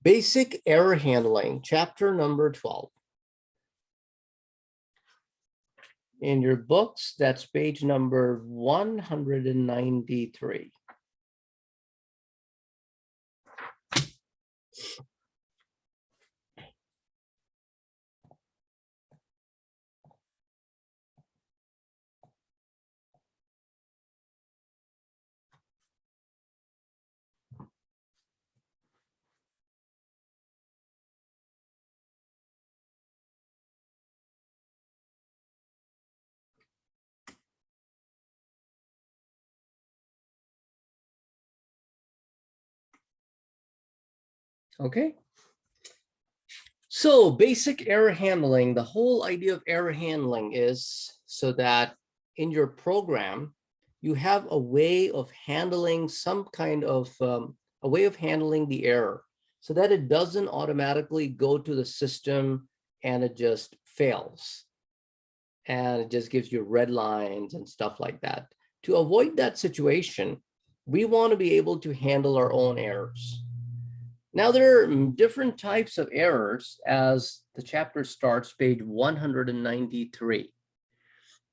Basic error handling, chapter number 12. In your books, that's page number 193. Okay. So basic error handling, the whole idea of error handling is so that in your program, you have a way of handling some kind of, a way of handling the error so that it doesn't automatically go to the system and it just fails. And it just gives you red lines and stuff like that. To avoid that situation, we want to be able to handle our own errors. Now, there are different types of errors as the chapter starts, page 193.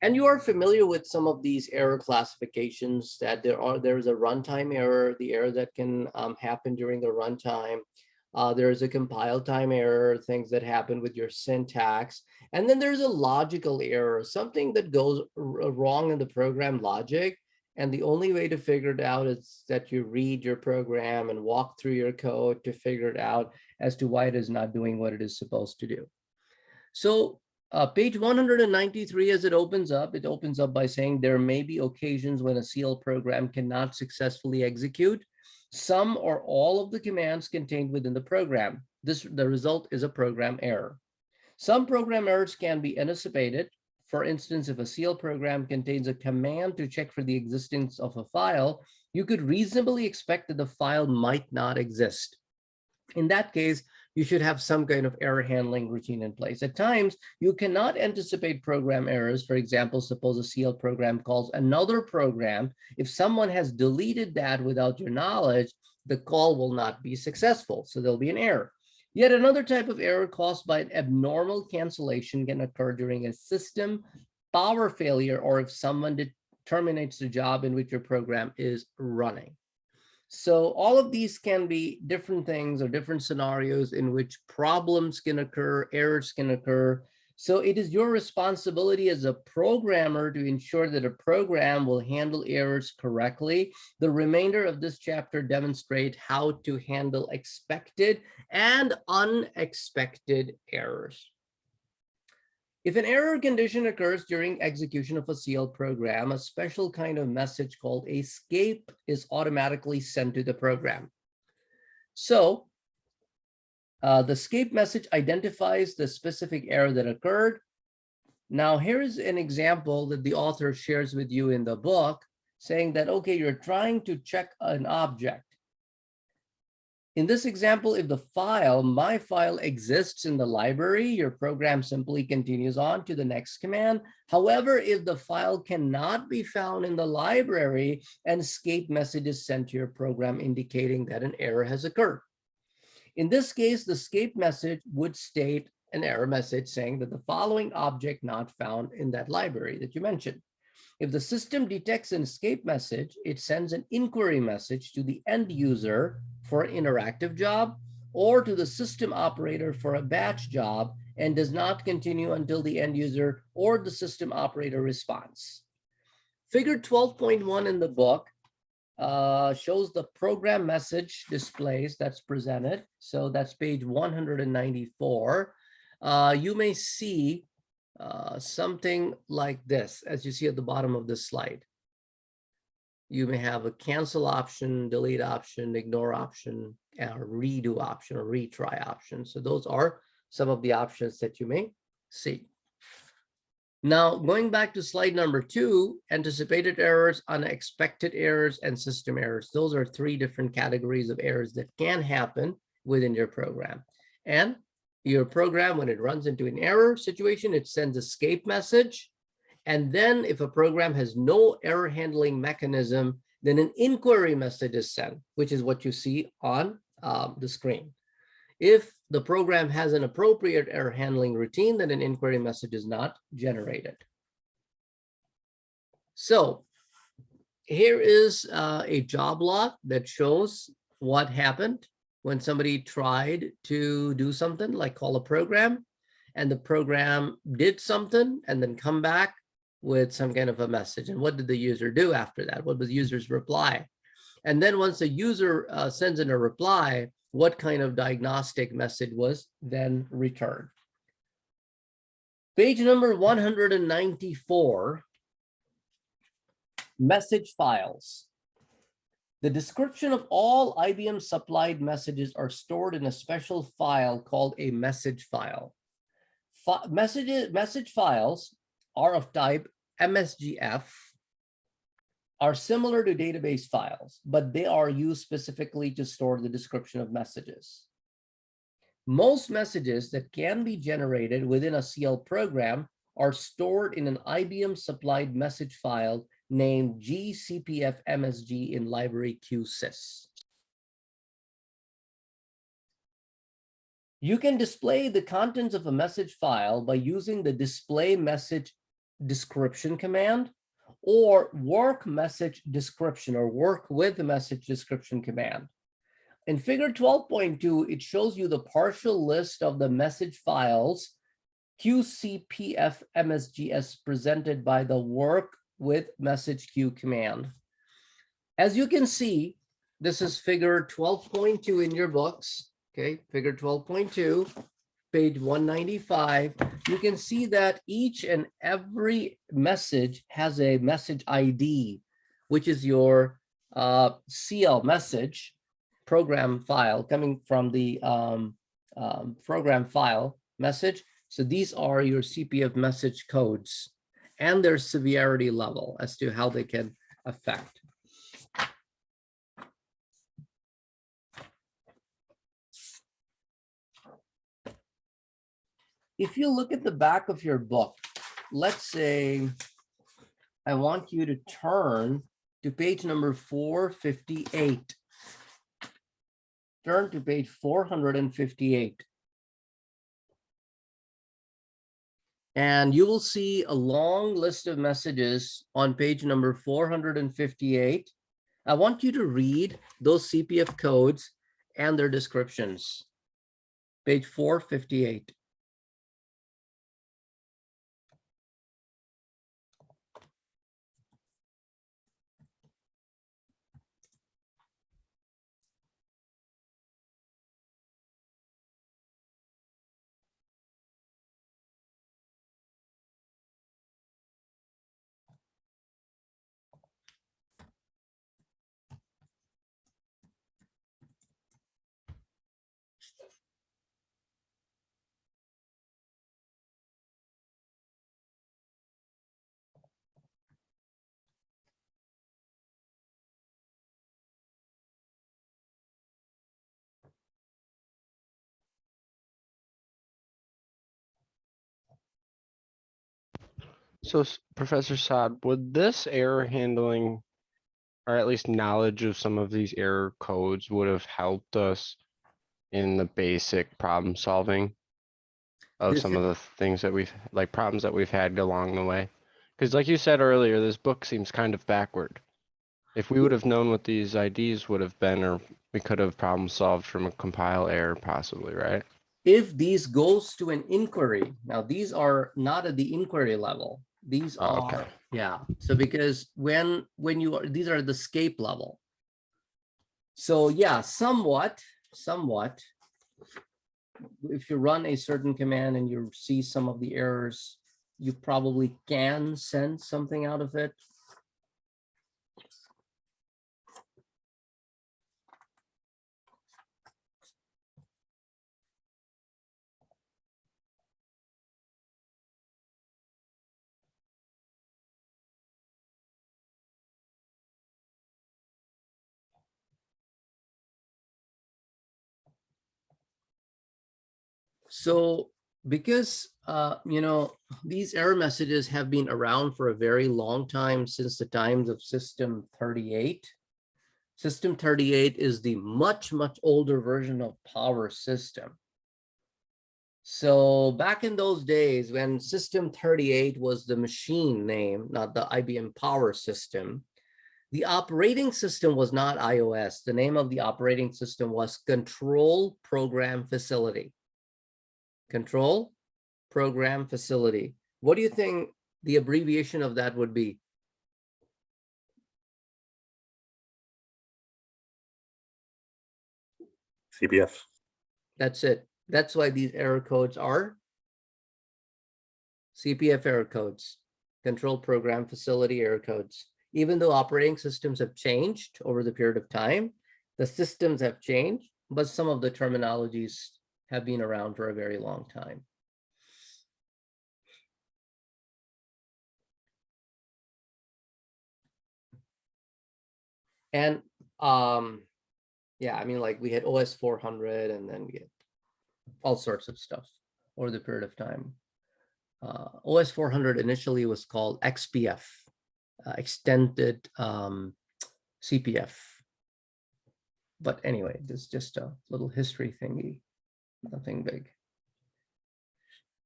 And you are familiar with some of these error classifications that there's a runtime error, the error that can happen during the runtime. There's a compile time error, things that happen with your syntax. And then there's a logical error, something that goes wrong in the program logic. And the only way to figure it out is that you read your program and walk through your code to figure it out as to why it is not doing what it is supposed to do. So page 193, as it opens up by saying there may be occasions when a CL program cannot successfully execute some or all of the commands contained within the program. The result is a program error. Some program errors can be anticipated. For instance, if a CL program contains a command to check for the existence of a file, you could reasonably expect that the file might not exist. In that case, you should have some kind of error handling routine in place. At times, you cannot anticipate program errors. For example, suppose a CL program calls another program. If someone has deleted that without your knowledge, the call will not be successful. So there'll be an error. Yet another type of error caused by an abnormal cancellation can occur during a system power failure or if someone terminates the job in which your program is running. So all of these can be different things or different scenarios in which problems can occur, errors can occur. So it is your responsibility as a programmer to ensure that a program will handle errors correctly. The remainder of this chapter demonstrates how to handle expected and unexpected errors. If an error condition occurs during execution of a CL program, a special kind of message called escape is automatically sent to the program. So the escape message identifies the specific error that occurred. Now, here is an example that the author shares with you in the book, saying that, okay, you're trying to check an object. In this example, if the file, my file, exists in the library, your program simply continues on to the next command. However, if the file cannot be found in the library, an escape message is sent to your program indicating that an error has occurred. In this case, the escape message would state an error message saying that the following object not found in that library that you mentioned. If the system detects an escape message, it sends an inquiry message to the end user for an interactive job or to the system operator for a batch job and does not continue until the end user or the system operator responds. Figure 12.1 in the book shows the program message displays that's presented. So that's page 194. You may see something like this, as you see at the bottom of this slide. You may have a cancel option, delete option, ignore option, a redo option, or retry option. So those are some of the options that you may see. Now, going back to slide number 2, anticipated errors, unexpected errors, and system errors. Those are 3 different categories of errors that can happen within your program. And your program, when it runs into an error situation, it sends an escape message. And then if a program has no error handling mechanism, then an inquiry message is sent, which is what you see on the screen. If the program has an appropriate error handling routine, then an inquiry message is not generated. So here is a job log that shows what happened when somebody tried to do something like call a program, and the program did something and then come back with some kind of a message. And what did the user do after that? What was the user's reply? And then once the user sends in a reply, what kind of diagnostic message was then returned? Page number 194, message files. The description of all IBM supplied messages are stored in a special file called a message file. Message files are of type MSGF, are similar to database files, but they are used specifically to store the description of messages. Most messages that can be generated within a CL program are stored in an IBM supplied message file named GCPF-MSG in library QSys. You can display the contents of a message file by using the display message description command or work message description or work with the message description command. In figure 12.2, it shows you the partial list of the message files QCPF MSGS presented by the work with message queue command. As you can see, this is figure 12.2 in your books. Okay, figure 12.2, page 195. You can see that each and every message has a message ID, which is your CL message program file coming from the program file message. So these are your CPF message codes and their severity level as to how they can affect. If you look at the back of your book, let's say I want you to turn to page number 458. Turn to page 458. And you will see a long list of messages on page number 458. I want you to read those CPF codes and their descriptions. Page 458. So, Professor Saad, would this error handling, or at least knowledge of some of these error codes, would have helped us in the basic problem solving of This some of the things that problems that we've had along the way? Because like you said earlier, this book seems kind of backward. If we would have known what these IDs would have been, or we could have problem solved from a compile error possibly, right? if these goes to an inquiry, now these are not at the inquiry level. These Oh, okay. are, yeah. So because when you are, these are the scape level. So yeah, somewhat, if you run a certain command and you see some of the errors, you probably can sense something out of it. So because these error messages have been around for a very long time, since the times of System 38. System 38 is the much, much older version of Power System. So back in those days when System 38 was the machine name, not the IBM Power System, the operating system was not iOS. The name of the operating system was Control Program Facility. Control Program Facility. What do you think the abbreviation of that would be? CPF. That's it. That's why these error codes are CPF error codes, Control Program Facility error codes. Even though operating systems have changed over the period of time, the systems have changed, but some of the terminologies have been around for a very long time. And yeah, I mean, like we had OS 400 and then we had all sorts of stuff over the period of time. OS 400 initially was called XPF, extended CPF. But anyway, this is just a little history thingy, nothing big.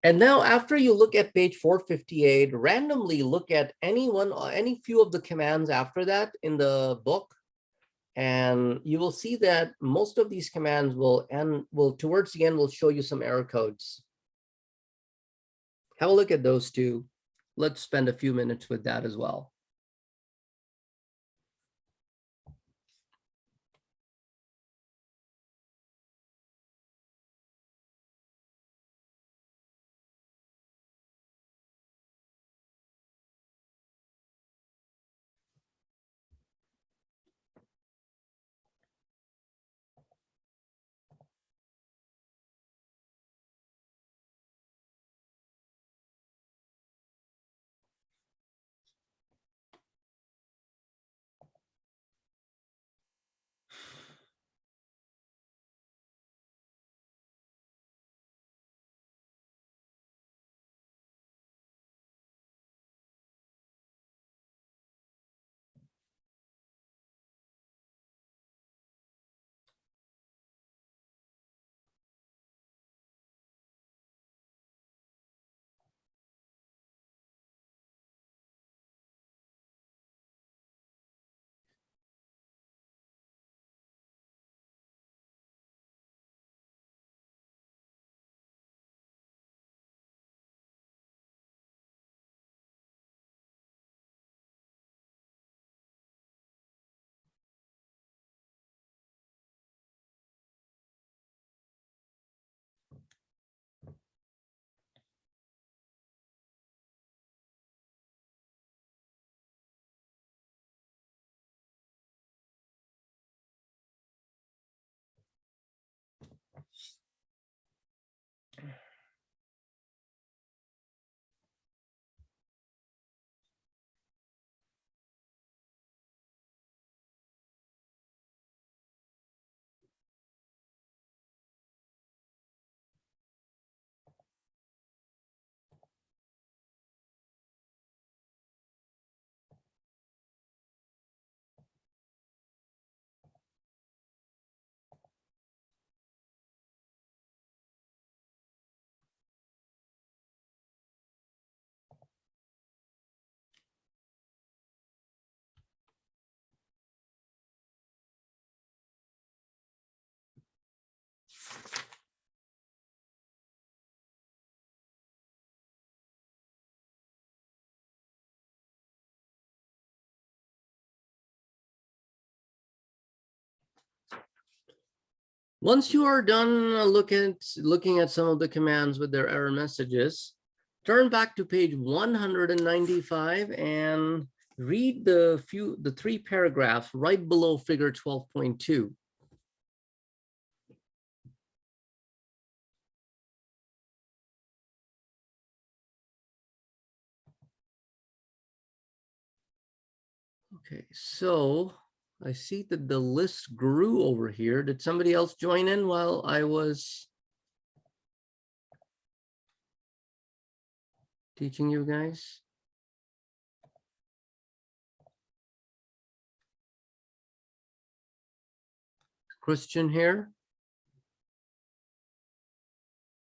And now after you look at page 458, randomly look at any few of the commands after that in the book. And you will see that most of these commands will towards the end will show you some error codes. Have a look at those two. Let's spend a few minutes with that as well. Once you are done looking at some of the commands with their error messages, turn back to page 195 and read the three paragraphs right below figure 12.2. Okay, so I see that the list grew over here. Did somebody else join in while I was teaching you guys? Christian here?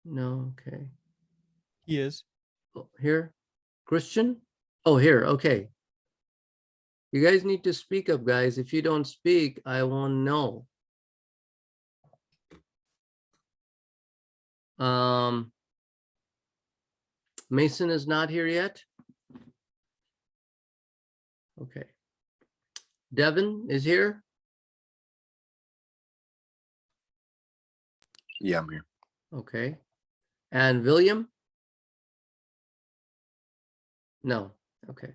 No, okay. He is. Oh, here, Christian? Oh, here, okay. You guys need to speak up, guys. If you don't speak, I won't know. Mason is not here yet. Okay. Devin is here. Yeah, I'm here. Okay. And William? No. Okay.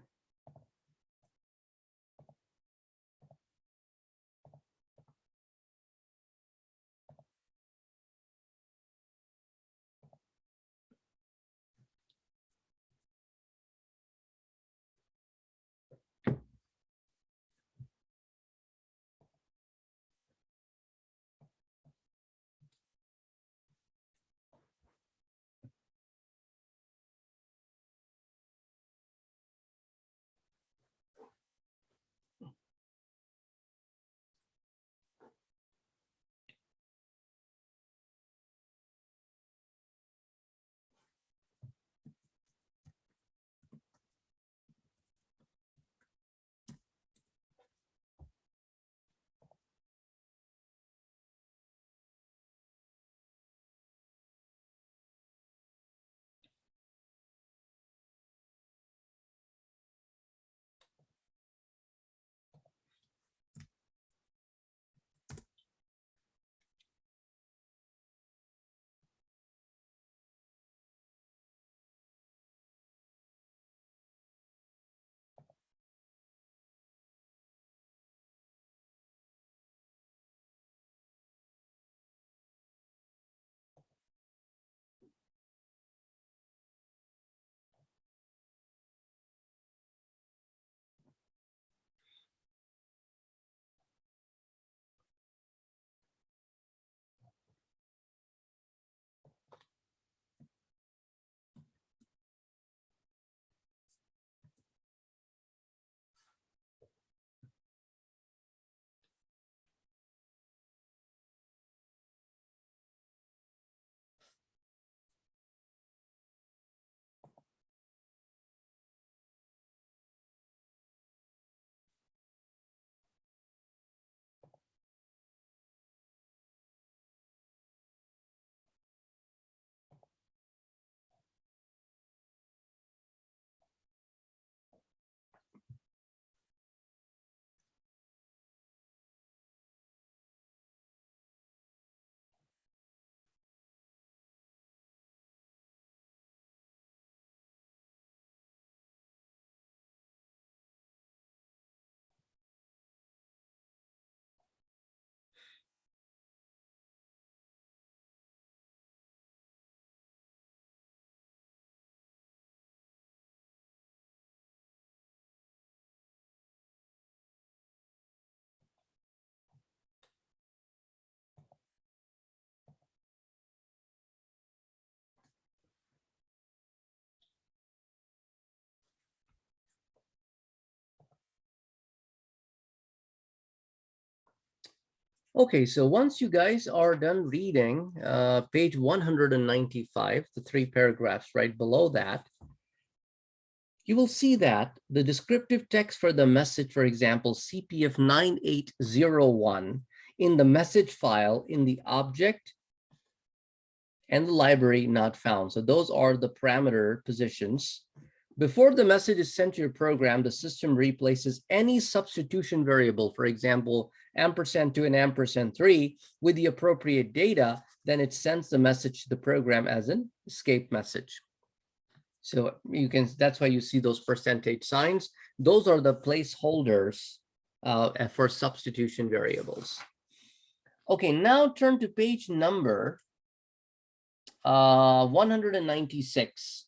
Okay, so once you guys are done reading page 195, the 3 paragraphs right below that, you will see that the descriptive text for the message, for example, CPF 9801, in the message file in the object and the library not found. So those are the parameter positions. Before the message is sent to your program, the system replaces any substitution variable, for example, &2 and &3 with the appropriate data, then it sends the message to the program as an escape message. So you can, that's why you see those percentage signs. Those are the placeholders for substitution variables. Okay, now turn to page number 196.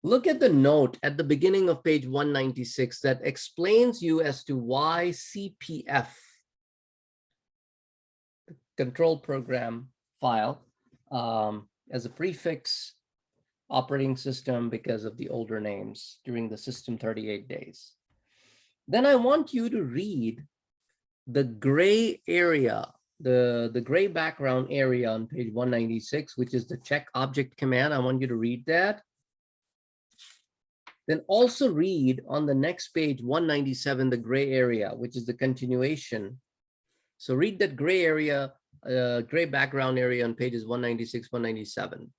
Look at the note at the beginning of page 196 that explains you as to why CPF, the control program file, as a prefix operating system because of the older names during the system 38 days. Then I want you to read the gray area, the gray background area on page 196, which is the check object command. I want you to read that. Then also read on the next page, 197, the gray area, which is the continuation. So read that gray area, gray background area on pages 196, 197.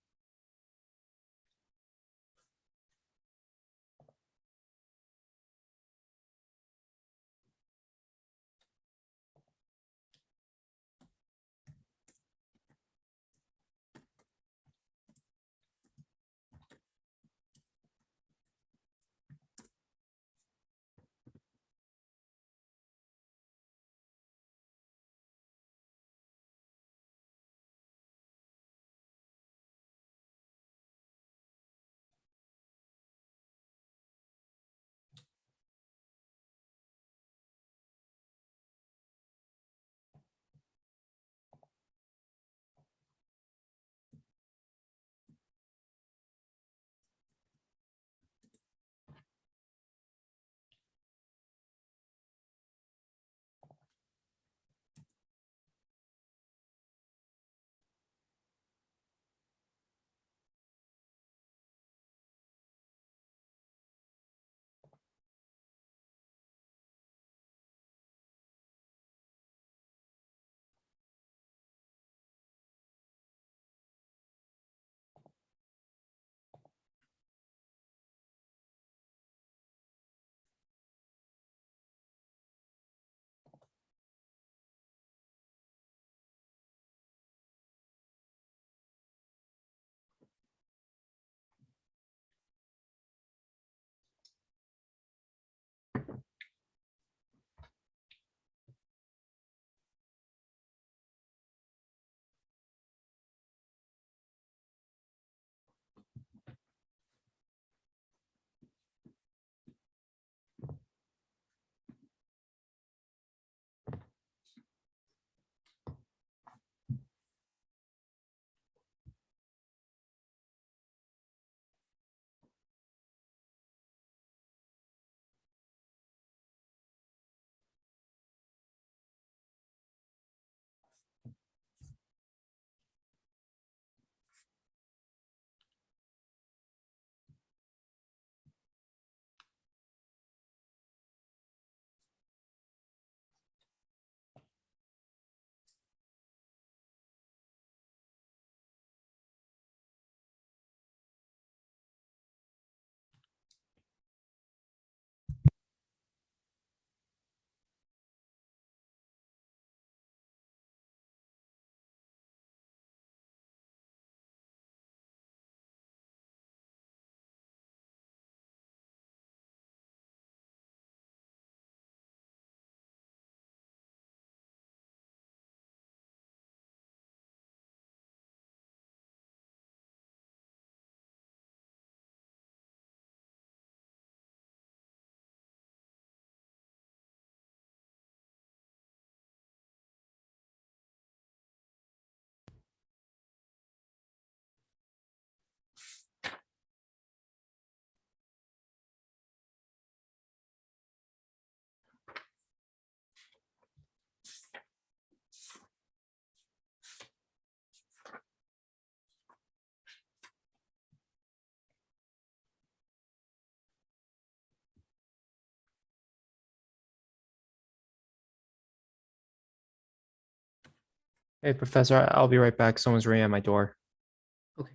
Hey, Professor, I'll be right back. Someone's ringing at my door. Okay.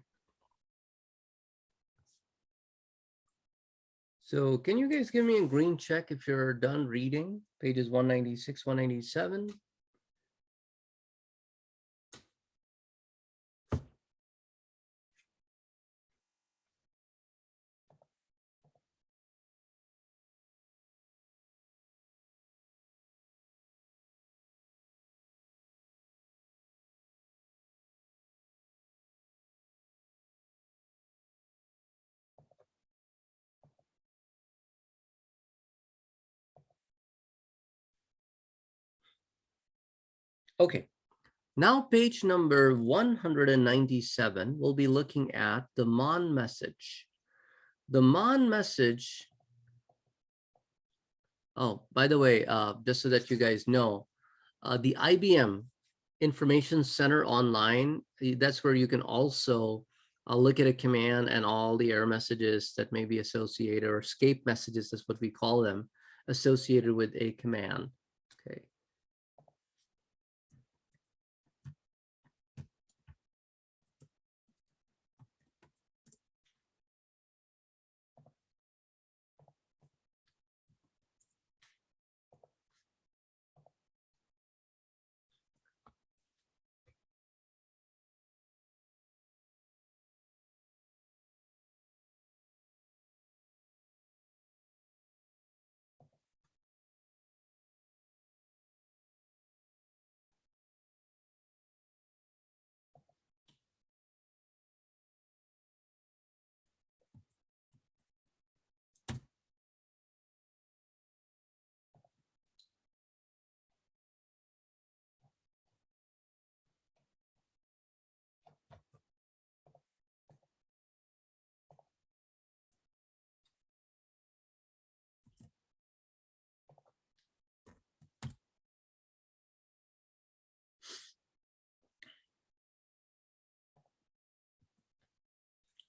So can you guys give me a green check if you're done reading pages 196, 197? Okay. Now page number 197, we'll be looking at the Mon message. The Mon message, oh, by the way, just so that you guys know, The IBM Information Center online, that's where you can also look at a command and all the error messages that may be associated, or escape messages, that's what we call them, associated with a command. Okay.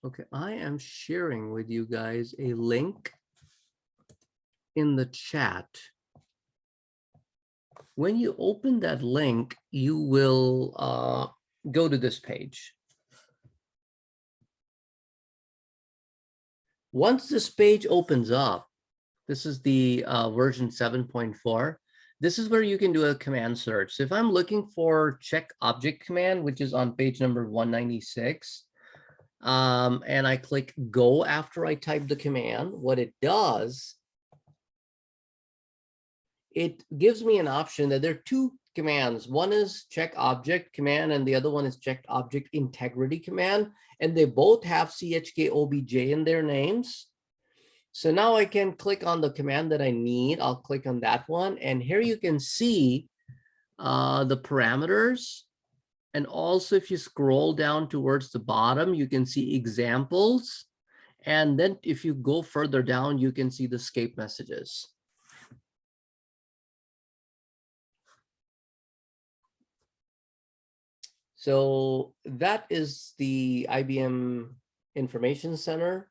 Okay, I am sharing with you guys a link in the chat. When you open that link, you will go to this page. Once this page opens up, this is the version 7.4. This is where you can do a command search. So if I'm looking for check object command, which is on page number 196, and I click go after I type the command, what it does, it gives me an option that there are two commands. One is check object command, and the other one is check object integrity command. And they both have chk obj in their names. So now I can click on the command that I need. I'll click on that one. And here you can see the parameters. And also, if you scroll down towards the bottom, you can see examples. And then if you go further down, you can see the escape messages. So that is the IBM Information Center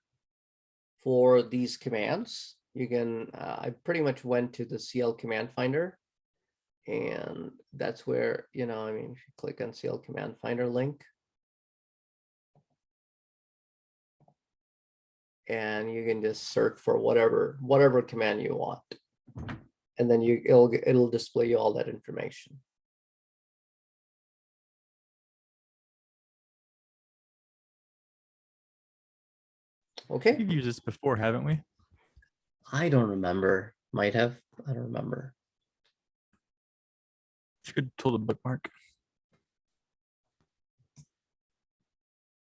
for these commands. You can, I pretty much went to the CL command finder, and that's where, you know, I mean, if you click on CL command finder link, and you can just search for whatever command you want, and then it'll display you all that information. Okay. We've used this before, haven't we? I don't remember. Might have. I don't remember. You could tool the bookmark.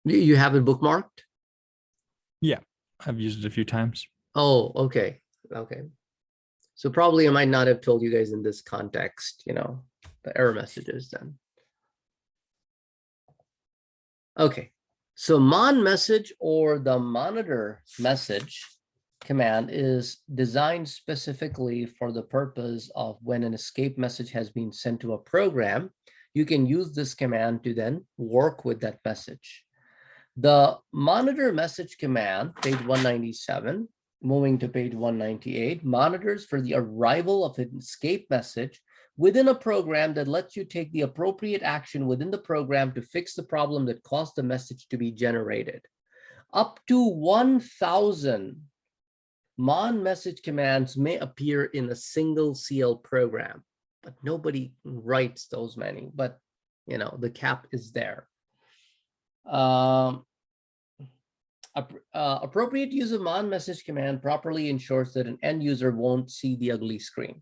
You have it bookmarked? Yeah, I've used it a few times. Oh, okay. Okay. So probably I might not have told you guys in this context, you know, the error messages then. Okay. So mon message, or the monitor message command, is designed specifically for the purpose of when an escape message has been sent to a program, you can use this command to then work with that message. The monitor message command, page 197, moving to page 198, monitors for the arrival of an escape message within a program that lets you take the appropriate action within the program to fix the problem that caused the message to be generated. Up to 1,000 mon message commands may appear in a single CL program, but nobody writes those many, but you know, the cap is there. Appropriate use of mon message command properly ensures that an end user won't see the ugly screen.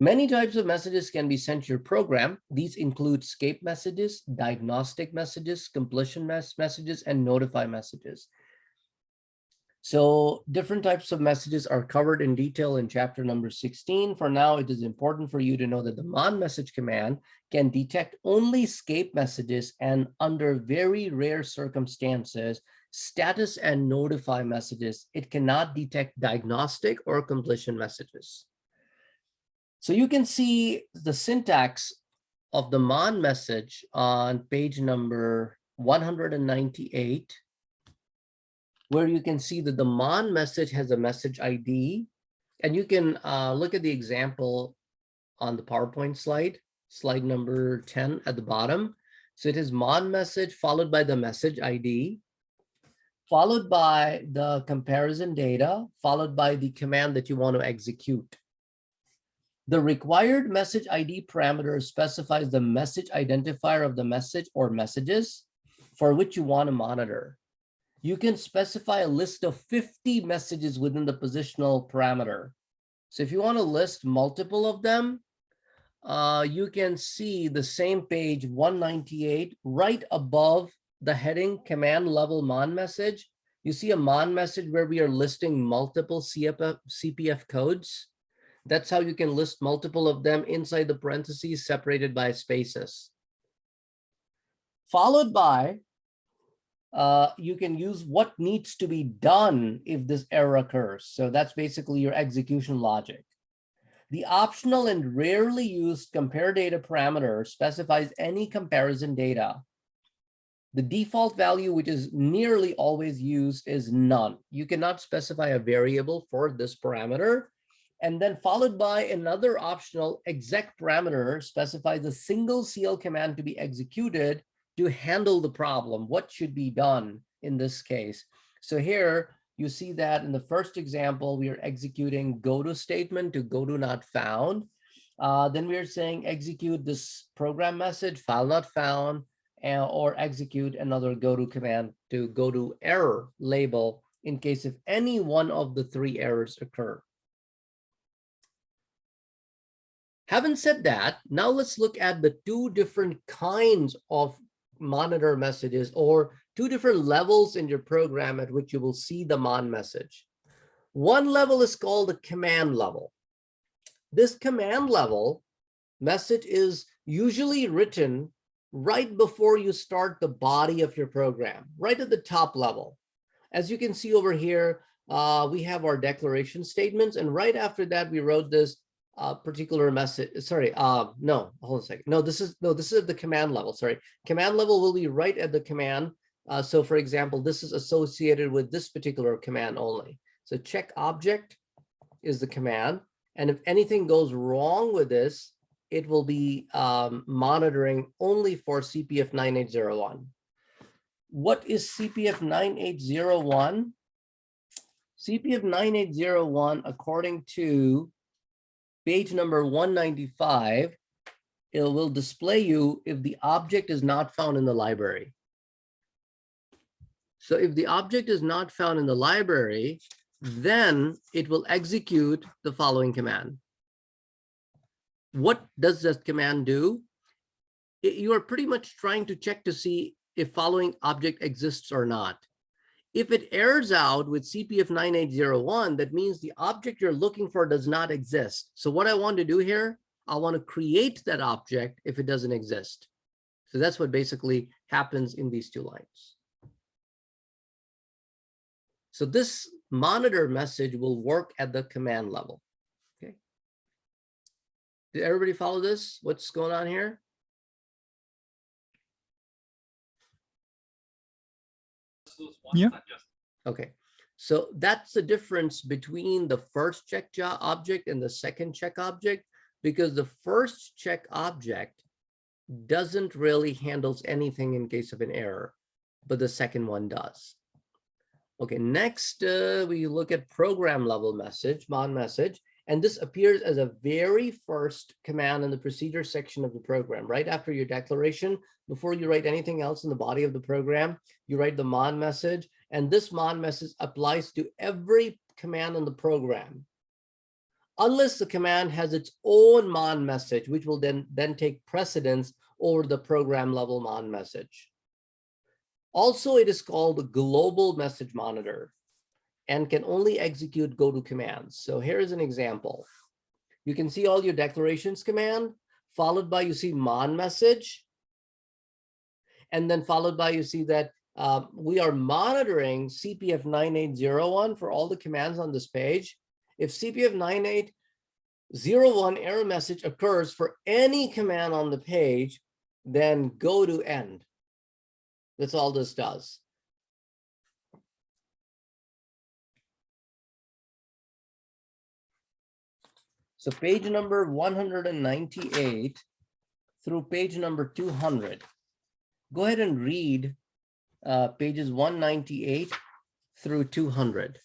Many types of messages can be sent to your program. These include escape messages, diagnostic messages, completion messages, and notify messages. So different types of messages are covered in detail in chapter number 16. For now, it is important for you to know that the mon message command can detect only escape messages, and under very rare circumstances, status and notify messages. It cannot detect diagnostic or completion messages. So you can see the syntax of the mon message on page number 198, where you can see that the mon message has a message ID. And you can look at the example on the PowerPoint slide number 10 at the bottom. So it is mon message followed by the message ID, followed by the comparison data, followed by the command that you want to execute. The required message ID parameter specifies the message identifier of the message or messages for which you want to monitor. You can specify a list of 50 messages within the positional parameter. So if you want to list multiple of them, you can see the same page 198 right above the heading command level mon message. You see a mon message where we are listing multiple CPF codes. That's how you can list multiple of them inside the parentheses separated by spaces. Followed by, you can use what needs to be done if this error occurs. So that's basically your execution logic. The optional and rarely used compare data parameter specifies any comparison data. The default value, which is nearly always used, is none. You cannot specify a variable for this parameter. And then followed by another optional exec parameter specifies a single CL command to be executed to handle the problem. What should be done in this case? So here you see that in the first example, we are executing go to statement to go to not found. Then we are saying execute this program message, file not found, or execute another go to command to go to error label in case if any one of the three errors occur. Having said that, now let's look at the two different kinds of monitor messages or two different levels in your program at which you will see the mon message. One level is called the command level. This command level message is usually written right before you start the body of your program, right at the top level. As you can see over here, we have our declaration statements, and right after that, we wrote this particular message. Sorry, no, hold on a second. No, this is at the command level. Sorry, command level will be right at the command. So for example, this is associated with this particular command only. So check object is the command. And if anything goes wrong with this, it will be monitoring only for CPF 9801. What is CPF 9801? CPF 9801, according to page number 195, it will display you if the object is not found in the library. So if the object is not found in the library, then it will execute the following command. What does this command do? You are pretty much trying to check to see if following object exists or not. If it errors out with CPF 9801, that means the object you're looking for does not exist. So what I want to do here, I want to create that object if it doesn't exist. So that's what basically happens in these two lines. So this monitor message will work at the command level. Okay. Did everybody follow this? What's going on here? Yeah. Okay, so that's the difference between the first check object and the second check object, because the first check object doesn't really handles anything in case of an error, but the second one does. Okay, next we look at program level message, mon message, and this appears as a very first command in the procedure section of the program, right after your declaration. Before you write anything else in the body of the program, you write the mon message, and this mon message applies to every command in the program, unless the command has its own mon message, which will then take precedence over the program level mon message. Also, it is called the global message monitor and can only execute go-to commands. So here's an example. You can see all your declarations command, followed by you see mon message, and then followed by you see that we are monitoring CPF 9801 for all the commands on this page. If CPF 01 error message occurs for any command on the page, then go to end. That's all this does. So page number 198 through page number 200. Go ahead and read pages 198 through 200.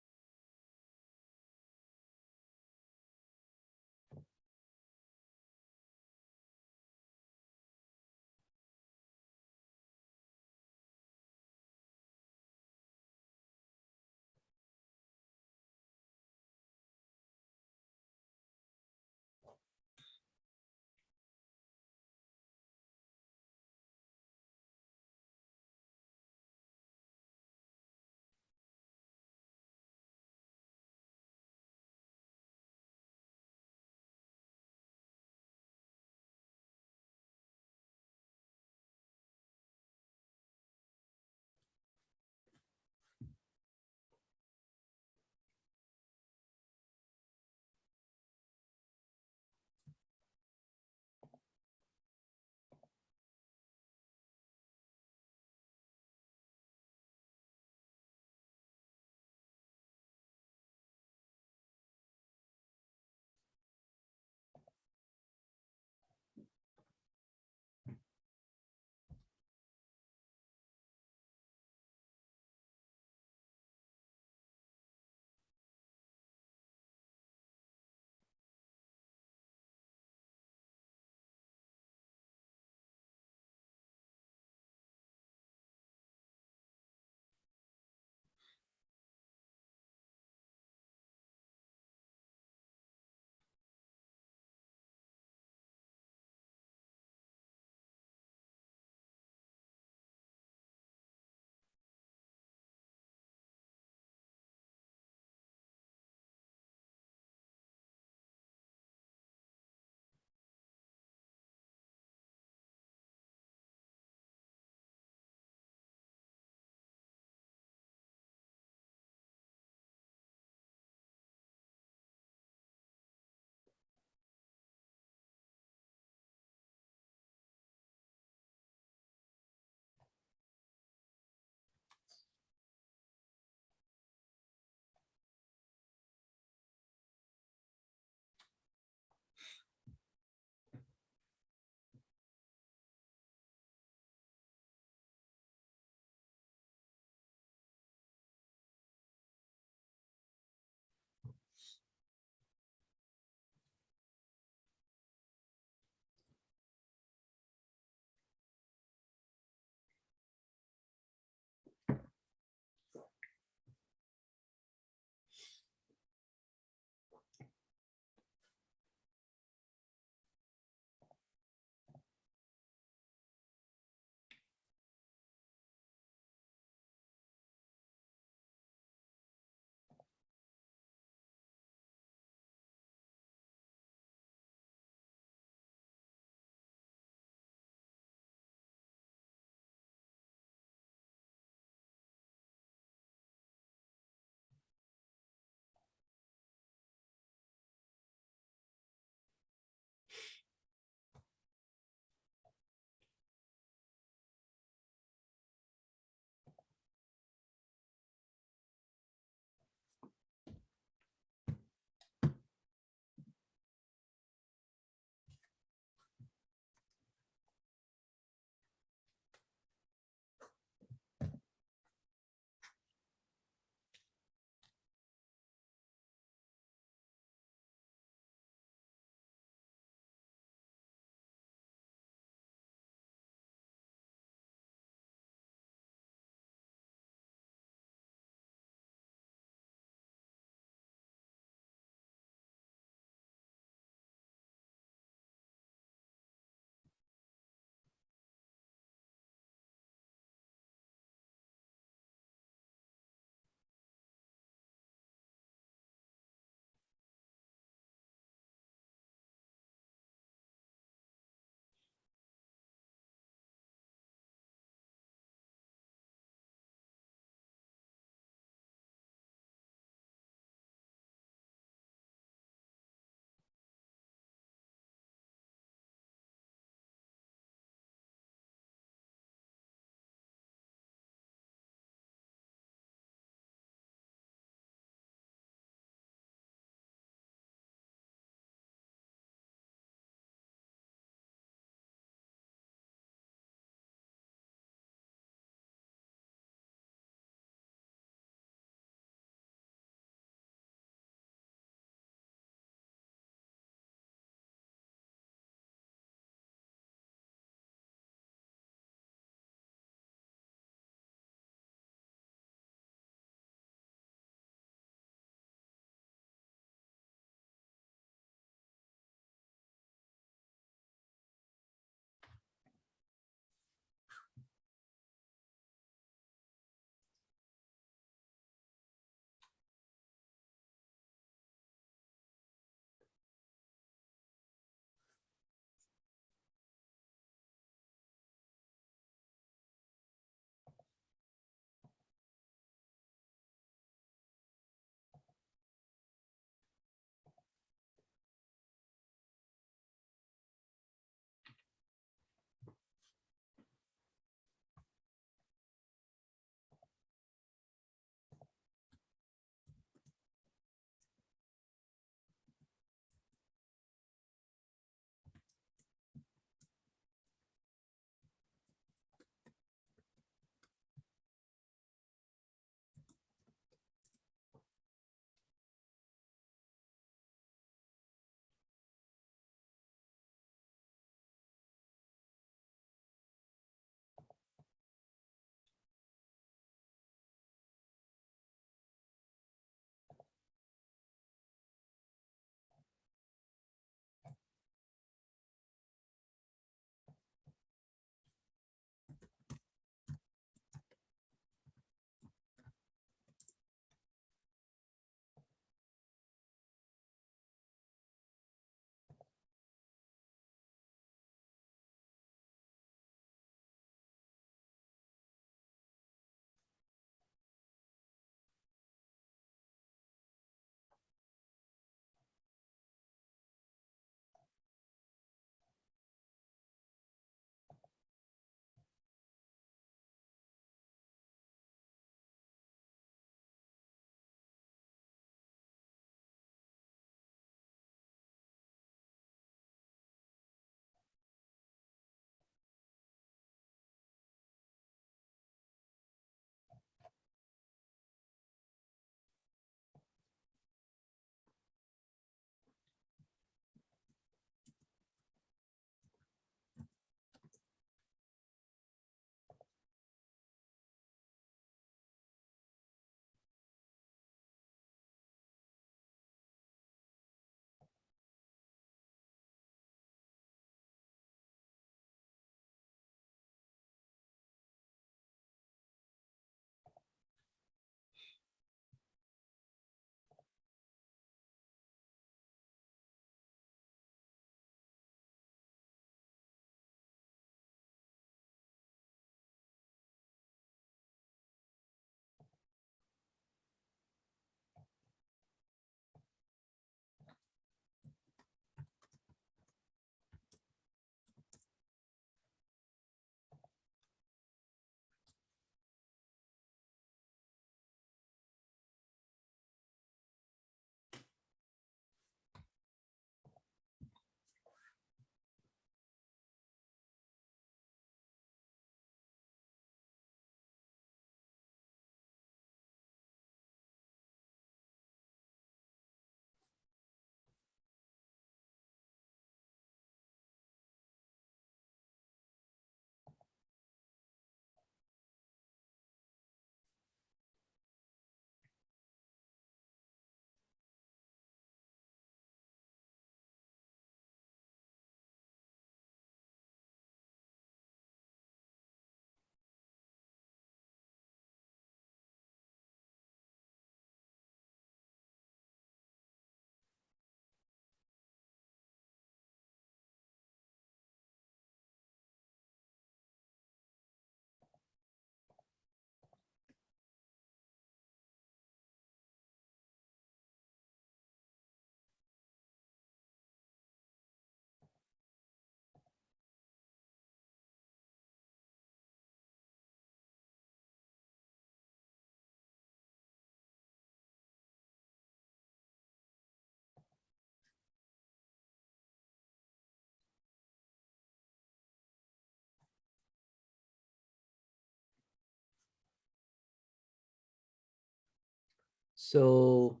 So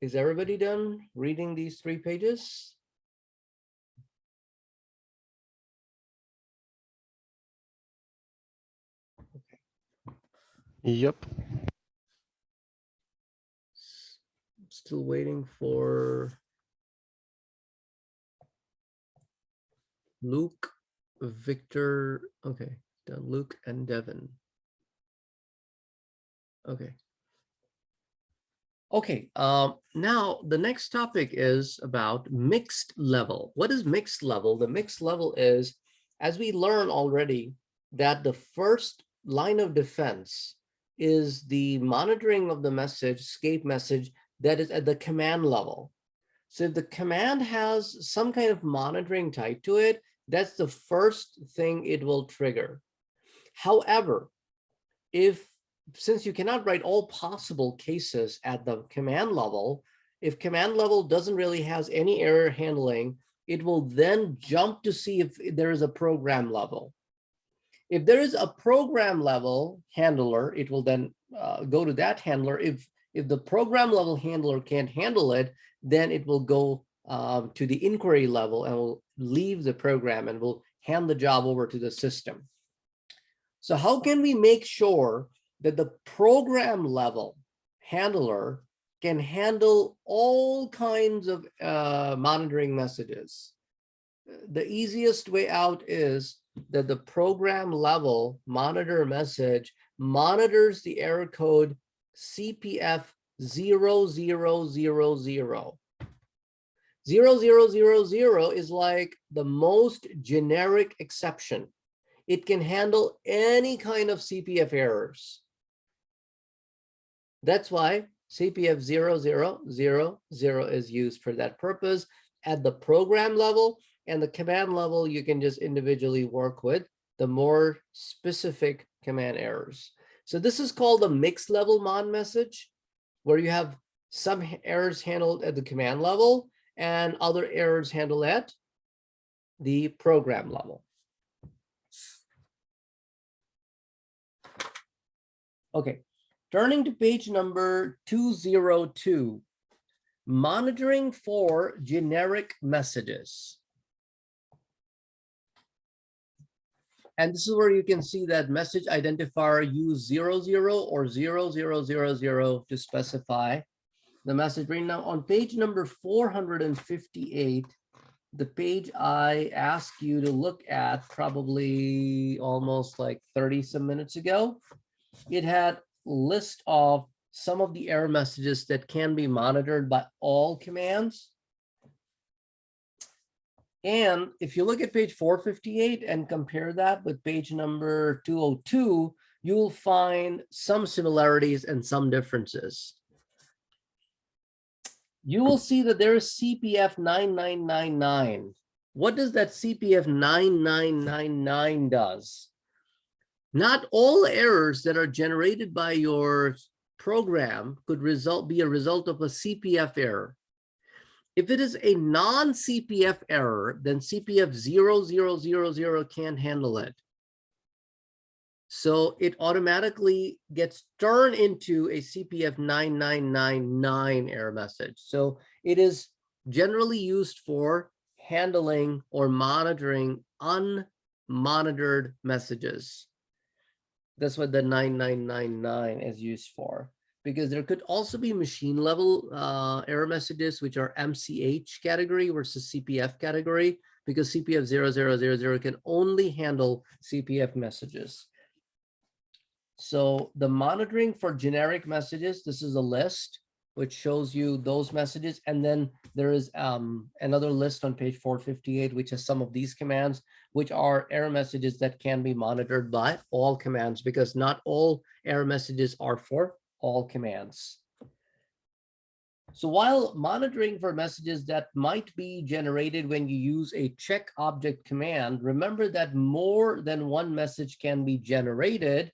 is everybody done reading these 3 pages? Yep. Still waiting for Luke, Victor. Okay, done. Luke and Devin. Okay. Okay, now the next topic is about mixed level. What is mixed level? The mixed level is, as we learn already, that the first line of defense is the monitoring of the message, escape message, that is at the command level. So if the command has some kind of monitoring tied to it, that's the first thing it will trigger. However, since you cannot write all possible cases at the command level, if command level doesn't really has any error handling, it will then jump to see if there is a program level. If there is a program level handler, it will then go to that handler. If the program level handler can't handle it, then it will go to the inquiry level and will leave the program and will hand the job over to the system. So how can we make sure that the program level handler can handle all kinds of monitoring messages? The easiest way out is that the program level monitor message monitors the error code CPF 0000. 0000 is like the most generic exception. It can handle any kind of CPF errors. That's why CPF 0000 is used for that purpose at the program level, and the command level you can just individually work with the more specific command errors. So this is called a mixed level mon message, where you have some errors handled at the command level and other errors handled at the program level. Okay, turning to page number 202, monitoring for generic messages. And this is where you can see that message identifier use 00 or 0000 to specify the message. Right now on page number 458, the page I asked you to look at probably almost like 30 some minutes ago, it had list of some of the error messages that can be monitored by all commands. And if you look at page 458 and compare that with page number 202, you will find some similarities and some differences. You will see that there is CPF 9999. What does that CPF 9999 does? Not all errors that are generated by your program could be a result of a CPF error. If it is a non-CPF error, then CPF 0000 can't handle it. So it automatically gets turned into a CPF 9999 error message. So it is generally used for handling or monitoring unmonitored messages. That's what the 9999 is used for, because there could also be machine level error messages, which are MCH category versus CPF category, because CPF 0000 can only handle CPF messages. So the monitoring for generic messages, this is a list which shows you those messages. And then there is another list on page 458, which has some of these commands, which are error messages that can be monitored by all commands, because not all error messages are for all commands. So while monitoring for messages that might be generated when you use a check object command, remember that more than one message can be generated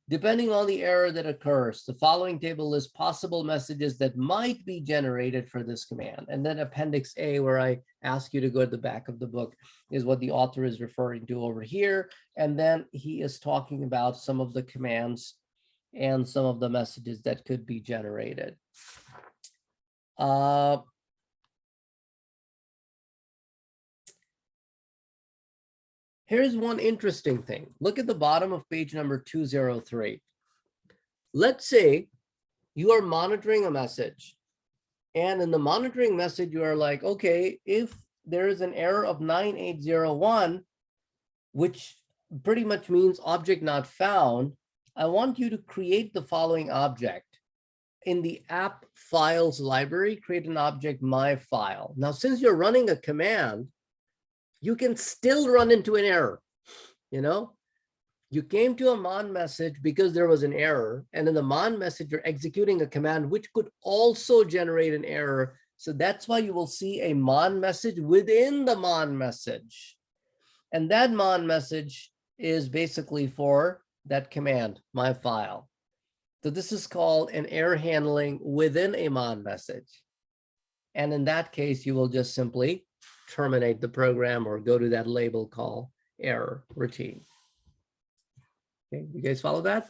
depending on the error that occurs. The following table lists possible messages that might be generated for this command. And then Appendix A, where I ask you to go to the back of the book, is what the author is referring to over here. And then he is talking about some of the commands and some of the messages that could be generated. Here's one interesting thing. Look at the bottom of page number 203. Let's say you are monitoring a message, and in the monitoring message, you are like, okay, if there is an error of 9801, which pretty much means object not found, I want you to create the following object. In the app files library, create an object, my file. Now, since you're running a command, you can still run into an error. You know, you came to a mon message because there was an error, and in the mon message, you're executing a command which could also generate an error. So that's why you will see a mon message within the mon message. And that mon message is basically for that command, my file. So this is called an error handling within a mon message. And in that case, you will just simply terminate the program or go to that label call error routine. Okay, you guys follow that?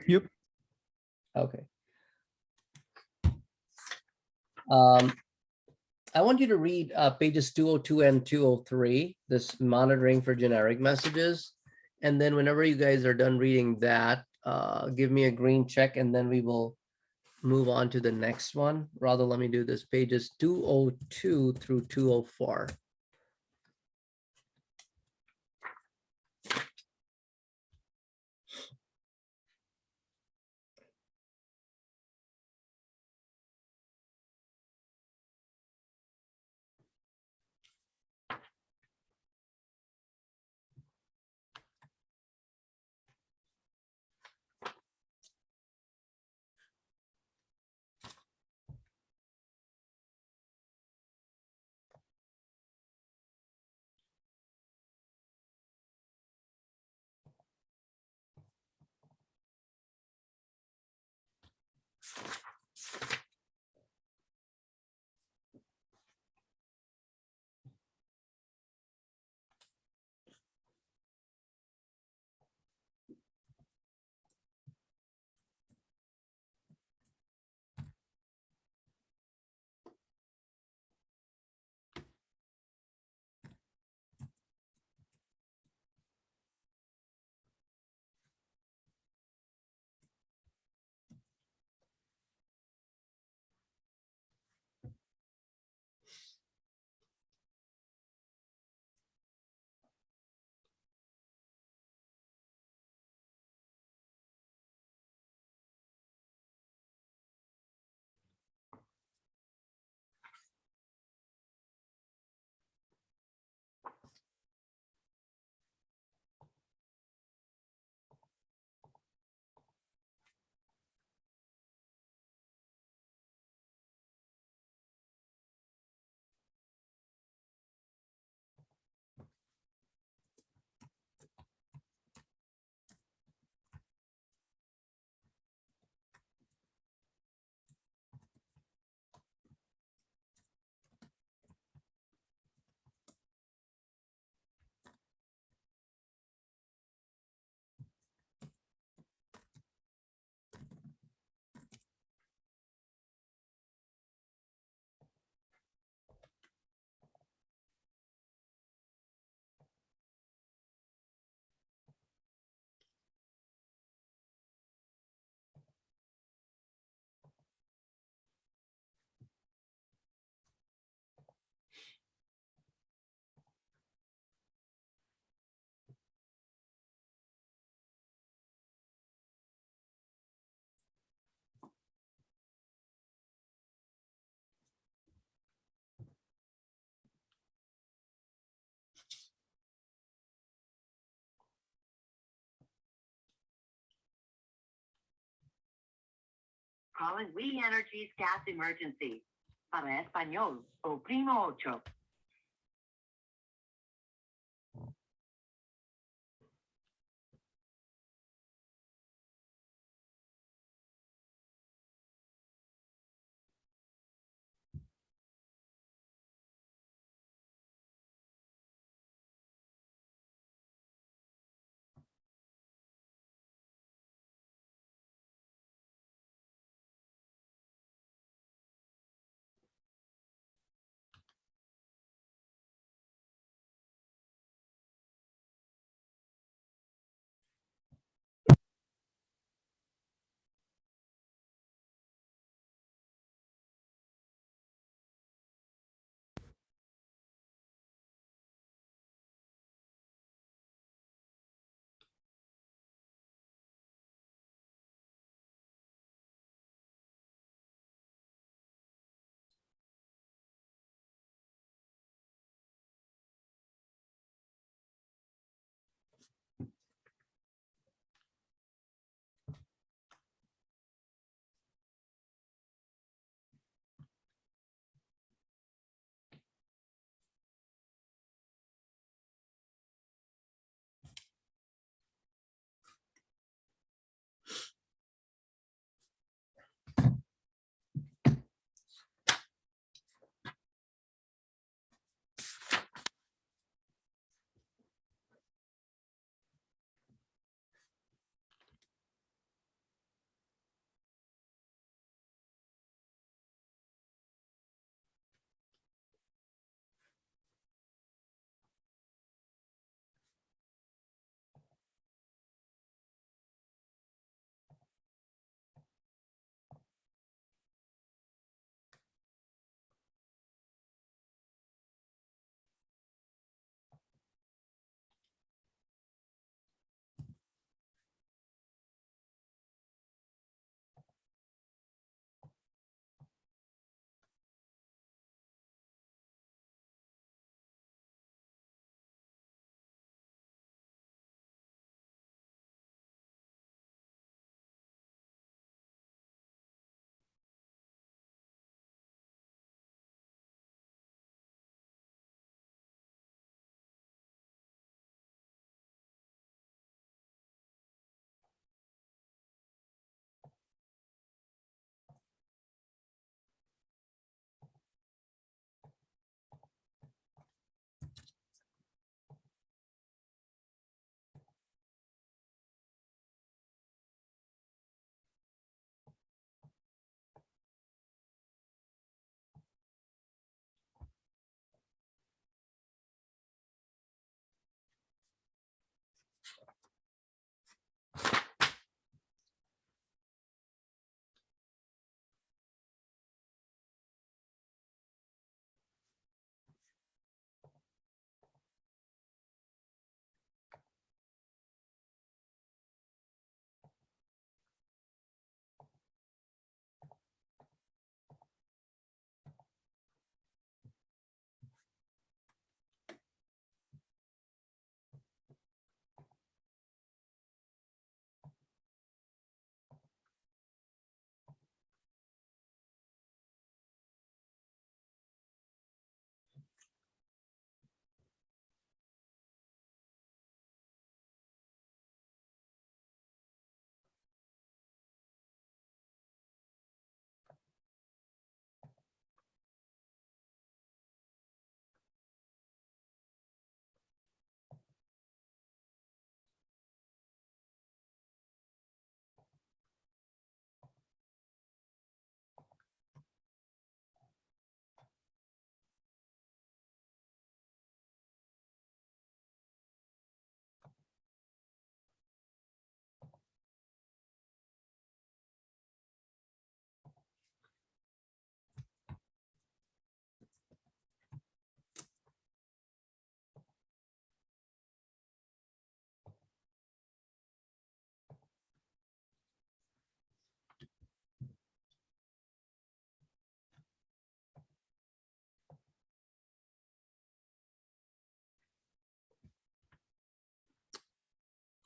Yep. Okay. I want you to read pages 202 and 203, this monitoring for generic messages. And then whenever you guys are done reading that, give me a green check, and then we will move on to the next one. Rather, let me do this, pages 202 through 204. Calling We Energy's gas emergency. Para español, oprimo ocho.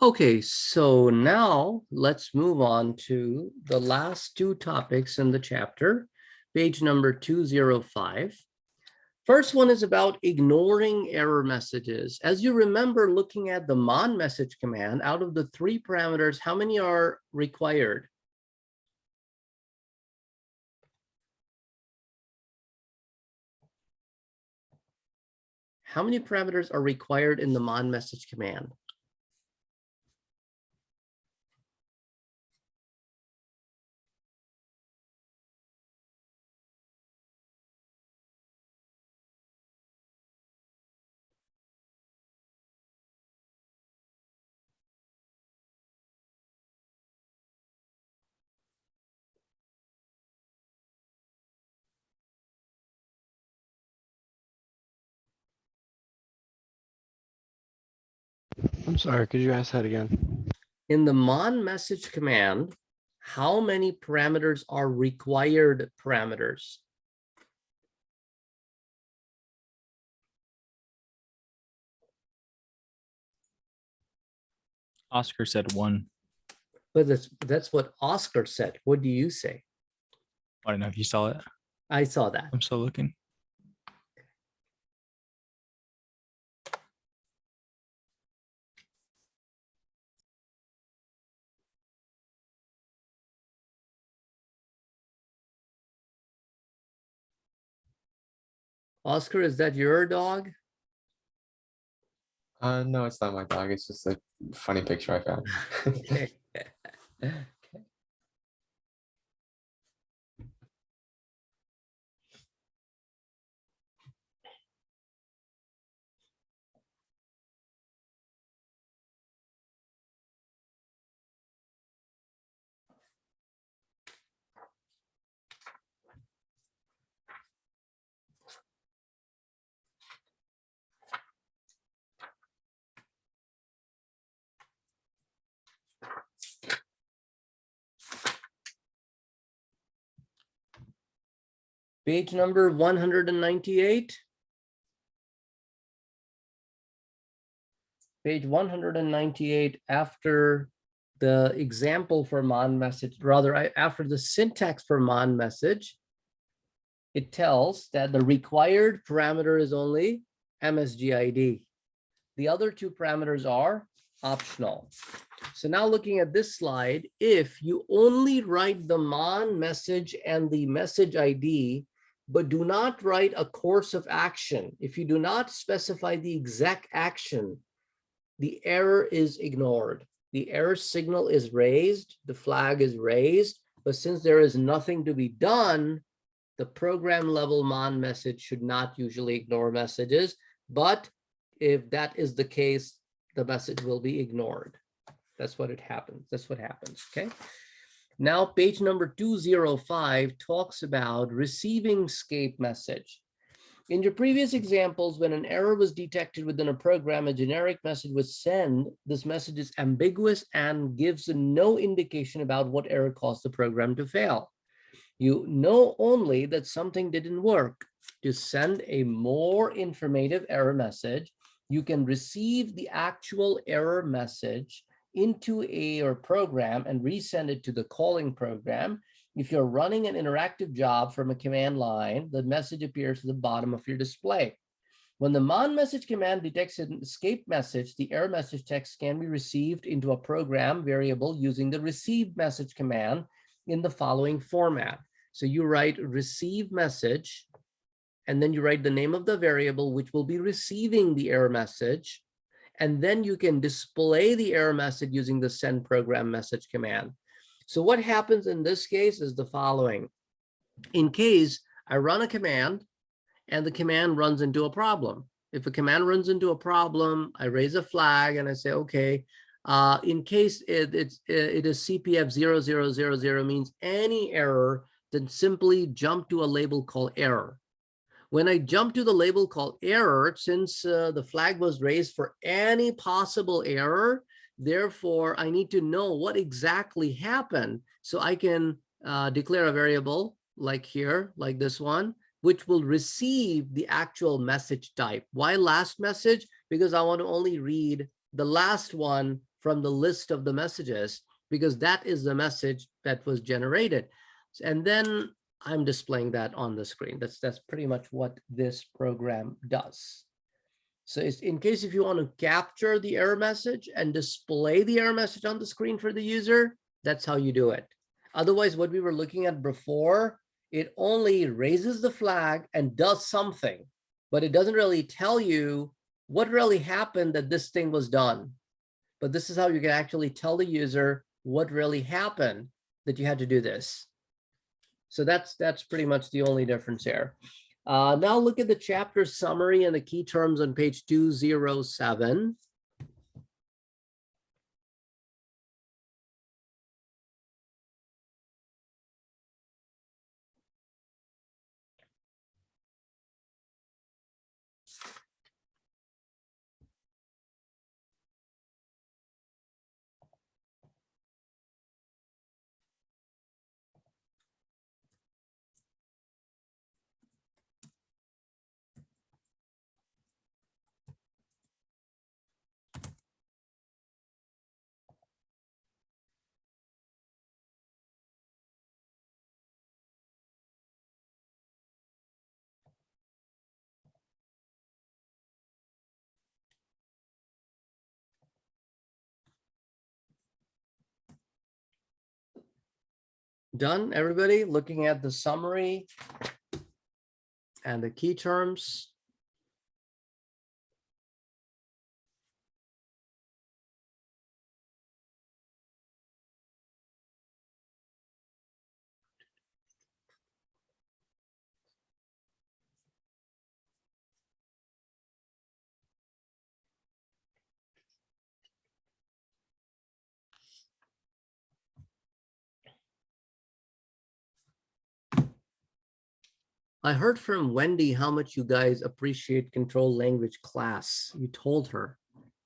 Okay, so now let's move on to the last two topics in the chapter, page number 205. First one is about ignoring error messages. As you remember looking at the mon message command, out of the 3 parameters, how many are required? How many parameters are required in the mon message command? I'm sorry, could you ask that again? In the mon message command, how many parameters are required parameters? Oscar said 1. But that's what Oscar said. What do you say? I don't know if you saw it. I saw that. I'm still looking. Oscar, is that your dog? No, it's not my dog. It's just a funny picture I found. Okay. Page number 198. Page 198, after the example for mon message, rather after the syntax for mon message, it tells that the required parameter is only MSGID. The other 2 parameters are optional. So now looking at this slide, if you only write the mon message and the message ID, but do not write a course of action, if you do not specify the exact action, the error is ignored. The error signal is raised, the flag is raised, but since there is nothing to be done, the program level mon message should not usually ignore messages, but if that is the case, the message will be ignored. That's what it happens. That's what happens, okay? Now, page number 205 talks about receiving escape message. In your previous examples, when an error was detected within a program, a generic message was sent. This message is ambiguous and gives no indication about what error caused the program to fail. You know only that something didn't work. To send a more informative error message, you can receive the actual error message into a program and resend it to the calling program. If you're running an interactive job from a command line, the message appears at the bottom of your display. When the mon message command detects an escape message, the error message text can be received into a program variable using the receive message command in the following format. So you write receive message, and then you write the name of the variable which will be receiving the error message. And then you can display the error message using the send program message command. So what happens in this case is the following. In case I run a command and the command runs into a problem. If a command runs into a problem, I raise a flag and I say, okay, in case it is CPF 0000 means any error, then simply jump to a label called error. When I jump to the label called error, since the flag was raised for any possible error, therefore I need to know what exactly happened. So I can declare a variable like here, like this one, which will receive the actual message type. Why last message? Because I want to only read the last one from the list of the messages, because that is the message that was generated. And then I'm displaying that on the screen. That's pretty much what this program does. So it's in case if you want to capture the error message and display the error message on the screen for the user, that's how you do it. Otherwise, what we were looking at before, it only raises the flag and does something, but it doesn't really tell you what really happened that this thing was done. But this is how you can actually tell the user what really happened that you had to do this. So that's pretty much the only difference here. Now look at the chapter summary and the key terms on page 207. Done, everybody? Looking at the summary and the key terms. I heard from Wendy how much you guys appreciate control language class. You told her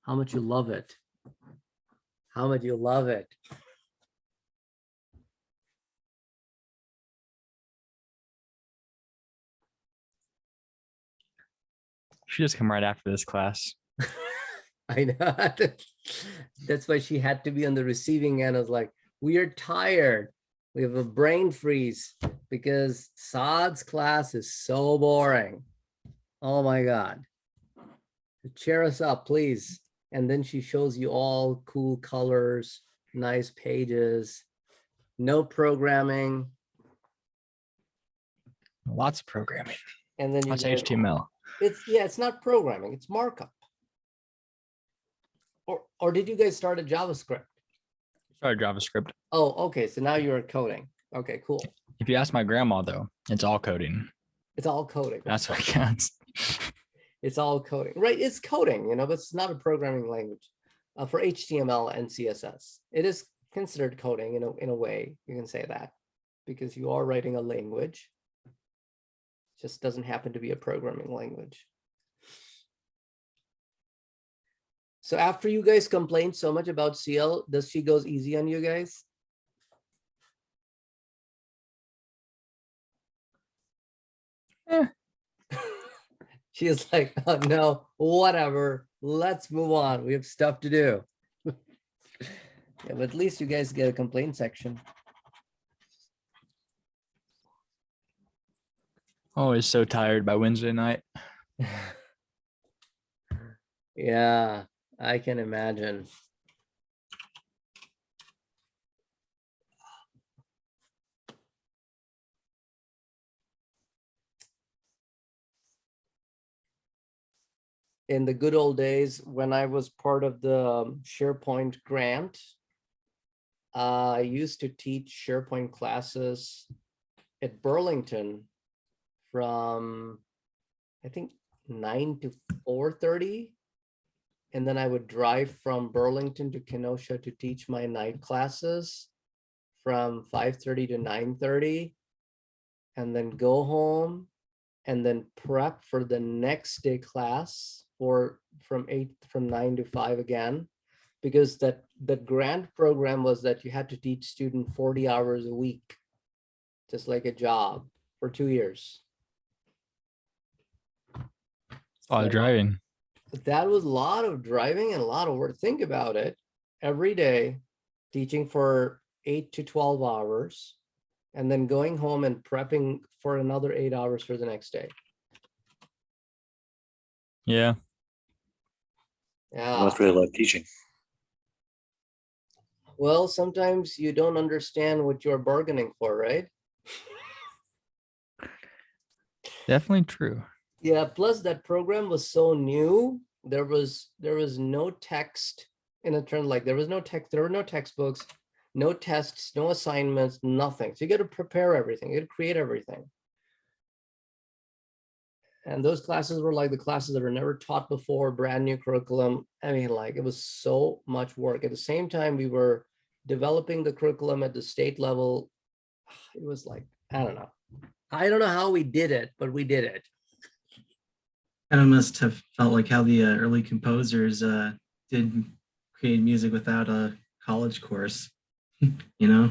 how much you love it. How much you love it. She just come right after this class. I know. That's why she had to be on the receiving end. I was like, we are tired. We have a brain freeze because Saad's class is so boring. Oh my God. Cheer us up, please. And then she shows you all cool colors, nice pages, no programming. Lots of programming. And then you Lots of guys- HTML. it's not programming, it's markup. Or did you guys start a JavaScript? Sorry, JavaScript. Oh, okay. So now you're coding. Okay, cool. If you ask my grandma, though, it's all coding. It's all coding. That's what counts. It's all coding, right? It's coding, but it's not a programming language for HTML and CSS. It is considered coding in a way, you can say that, because you are writing a language. It just doesn't happen to be a programming language. So after you guys complained so much about CL, does she goes easy on you guys? She is like, oh, no, whatever. Let's move on. We have stuff to do. Yeah, but at least you guys get a complaint section. Always so tired by Wednesday night. Yeah, I can imagine. In the good old days, when I was part of the SharePoint grant, I used to teach SharePoint classes at Burlington from, I think, 9 to 4:30. And then I would drive from Burlington to Kenosha to teach my night classes from 5:30 to 9:30, and then go home and then prep for the next day class from 9 to 5 again, because that grant program was that you had to teach student 40 hours a week, just like a job, for 2 years. A lot of driving. That was a lot of driving and a lot of work. Think about it. every day, teaching for 8 to 12 hours, and then going home and prepping for another 8 hours for the next day. Yeah. You Yeah. must really love teaching. Well, sometimes you don't understand what you're bargaining for, right? Definitely true. Yeah, plus that program was so new. There was no text in a turn, like there was no text, there were no textbooks, no tests, no assignments, nothing. So you got to prepare everything, you got to create everything. And those classes were like the classes that were never taught before, brand new curriculum. I mean, like it was so much work. At the same time, we were developing the curriculum at the state level. It was like, I don't know. I don't know how we did it, but we did it. Kind of must have felt like how the early composers did create music without a college course, you know?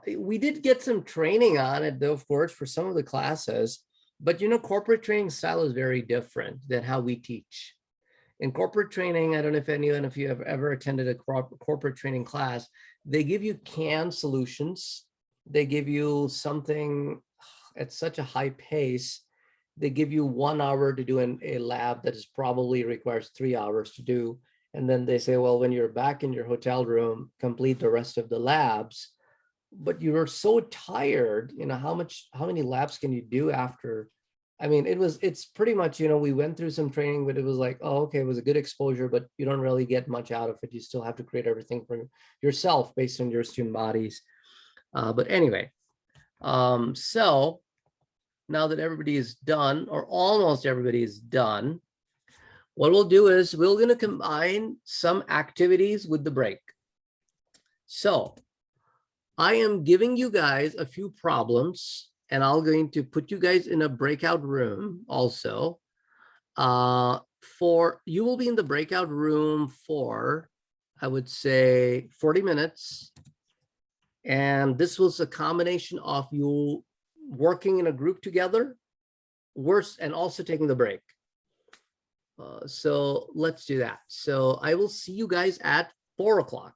We did get some training on it, though, of course, for some of the classes. But you know, corporate training style is very different than how we teach. In corporate training, I don't know if anyone of you have ever attended a corporate training class, they give you canned solutions. They give you something at such a high pace. They give you 1 hour to do a lab that is probably requires 3 hours to do. And then they say, well, when you're back in your hotel room, complete the rest of the labs. But you were so tired, you know, how many labs can you do after? I mean, it's pretty much, you know, we went through some training, but it was like, oh, okay, it was a good exposure, but you don't really get much out of it. You still have to create everything for yourself based on your student bodies. But anyway, so now that everybody is done, or almost everybody is done, what we'll do is we're going to combine some activities with the break. So I am giving you guys a few problems, and I'm going to put you guys in a breakout room also. You will be in the breakout room for, I would say, 40 minutes. And this was a combination of you working in a group together, and also taking the break. So let's do that. So I will see you guys at 4 o'clock.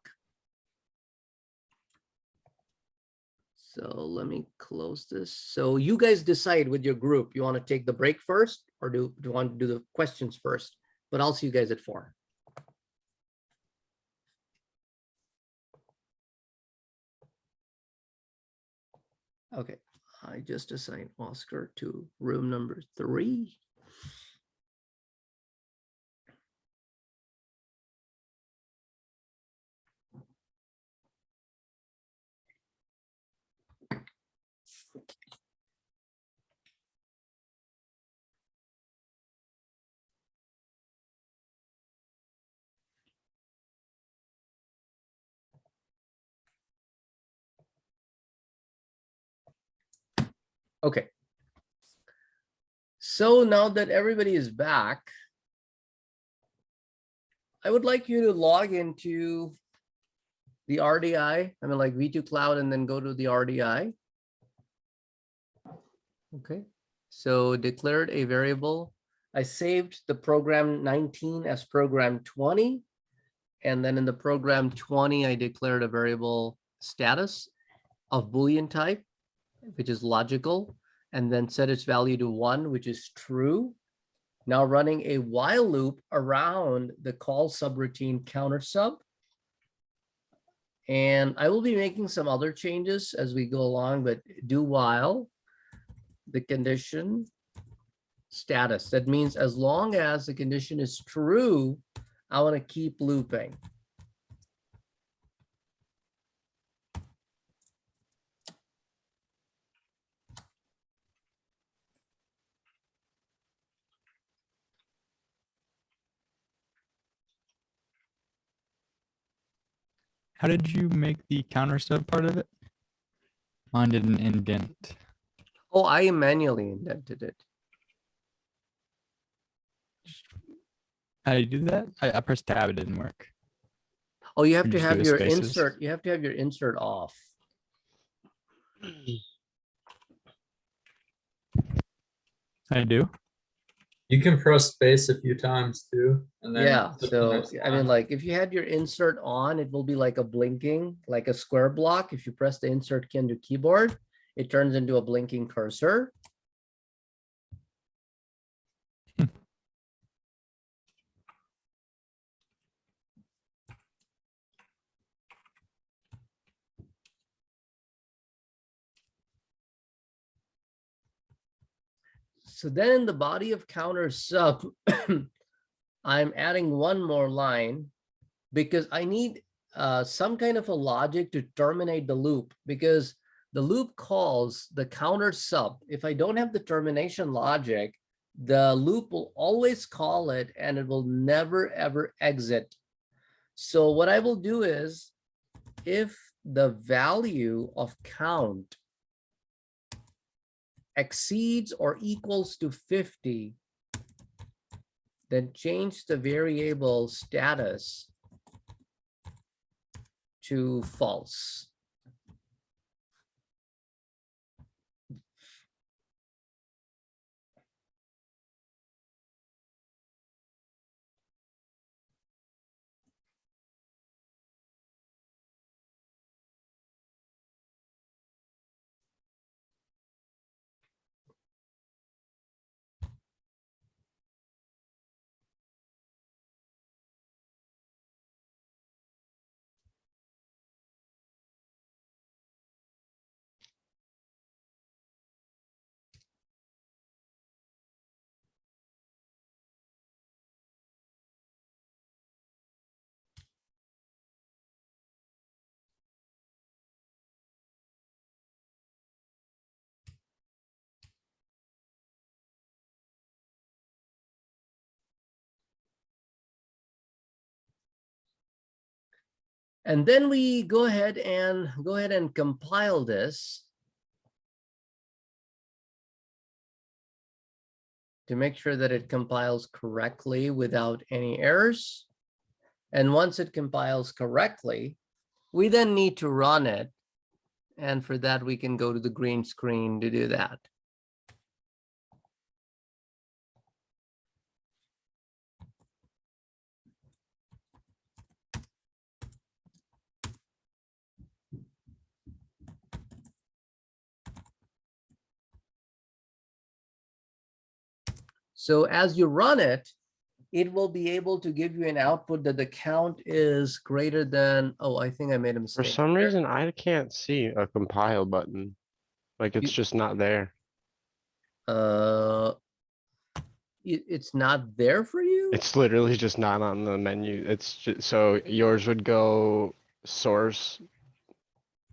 So let me close this. So you guys decide with your group, you want to take the break first, or do you want to do the questions first? But I'll see you guys at 4. Okay, I just assigned Oscar to room number 3. Okay. So now that everybody is back, I would like you to log into the RDI. I mean, like V2 Cloud, and then go to the RDI. Okay. So declared a variable. I saved the program 19 as program 20. And then in the program 20, I declared a variable status of Boolean type, which is logical, and then set its value to 1, which is true. Now running a while loop around the call subroutine counter sub. And I will be making some other changes as we go along, but do while the condition status. That means as long as the condition is true, I want to keep looping. How did you make the counter sub part of it? Mine didn't indent. Oh, I manually indented it. How do you do that? I pressed tab, it didn't work. Oh, you have You to just do have the your spaces? insert. You have to have your insert off. I do. You can press space a few times too, and then Yeah, skip the so next I mean, line. like if you had your insert on, it will be like a blinking, like a square block. If you press the insert key on your keyboard, it turns into a blinking cursor. So then in the body of counter sub, I'm adding one more line because I need some kind of a logic to terminate the loop, because the loop calls the counter sub. If I don't have the termination logic, the loop will always call it and it will never ever exit. So what I will do is, if the value of count exceeds or equals to 50, then change the variable status to false. And then we go ahead and compile this to make sure that it compiles correctly without any errors. And once it compiles correctly, we then need to run it. And for that, we can go to the green screen to do that. So as you run it, it will be able to give you an output that the count is greater than, oh, I think I made a For mistake. some here. reason, I can't see a compile button. Like it's You- just not there. Uh, it's not there for you? It's literally just not on the menu. It's just, so yours would go source,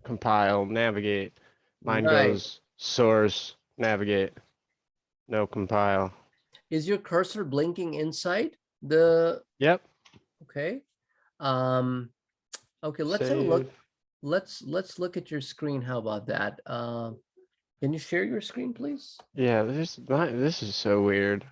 compile, navigate. Mine Right. goes source, navigate, no compile. Is your cursor blinking inside the, Yep. okay. Okay, let's have a look. Save. Let's look at your screen. How about that? Can you share your screen, please? Yeah, this is so weird.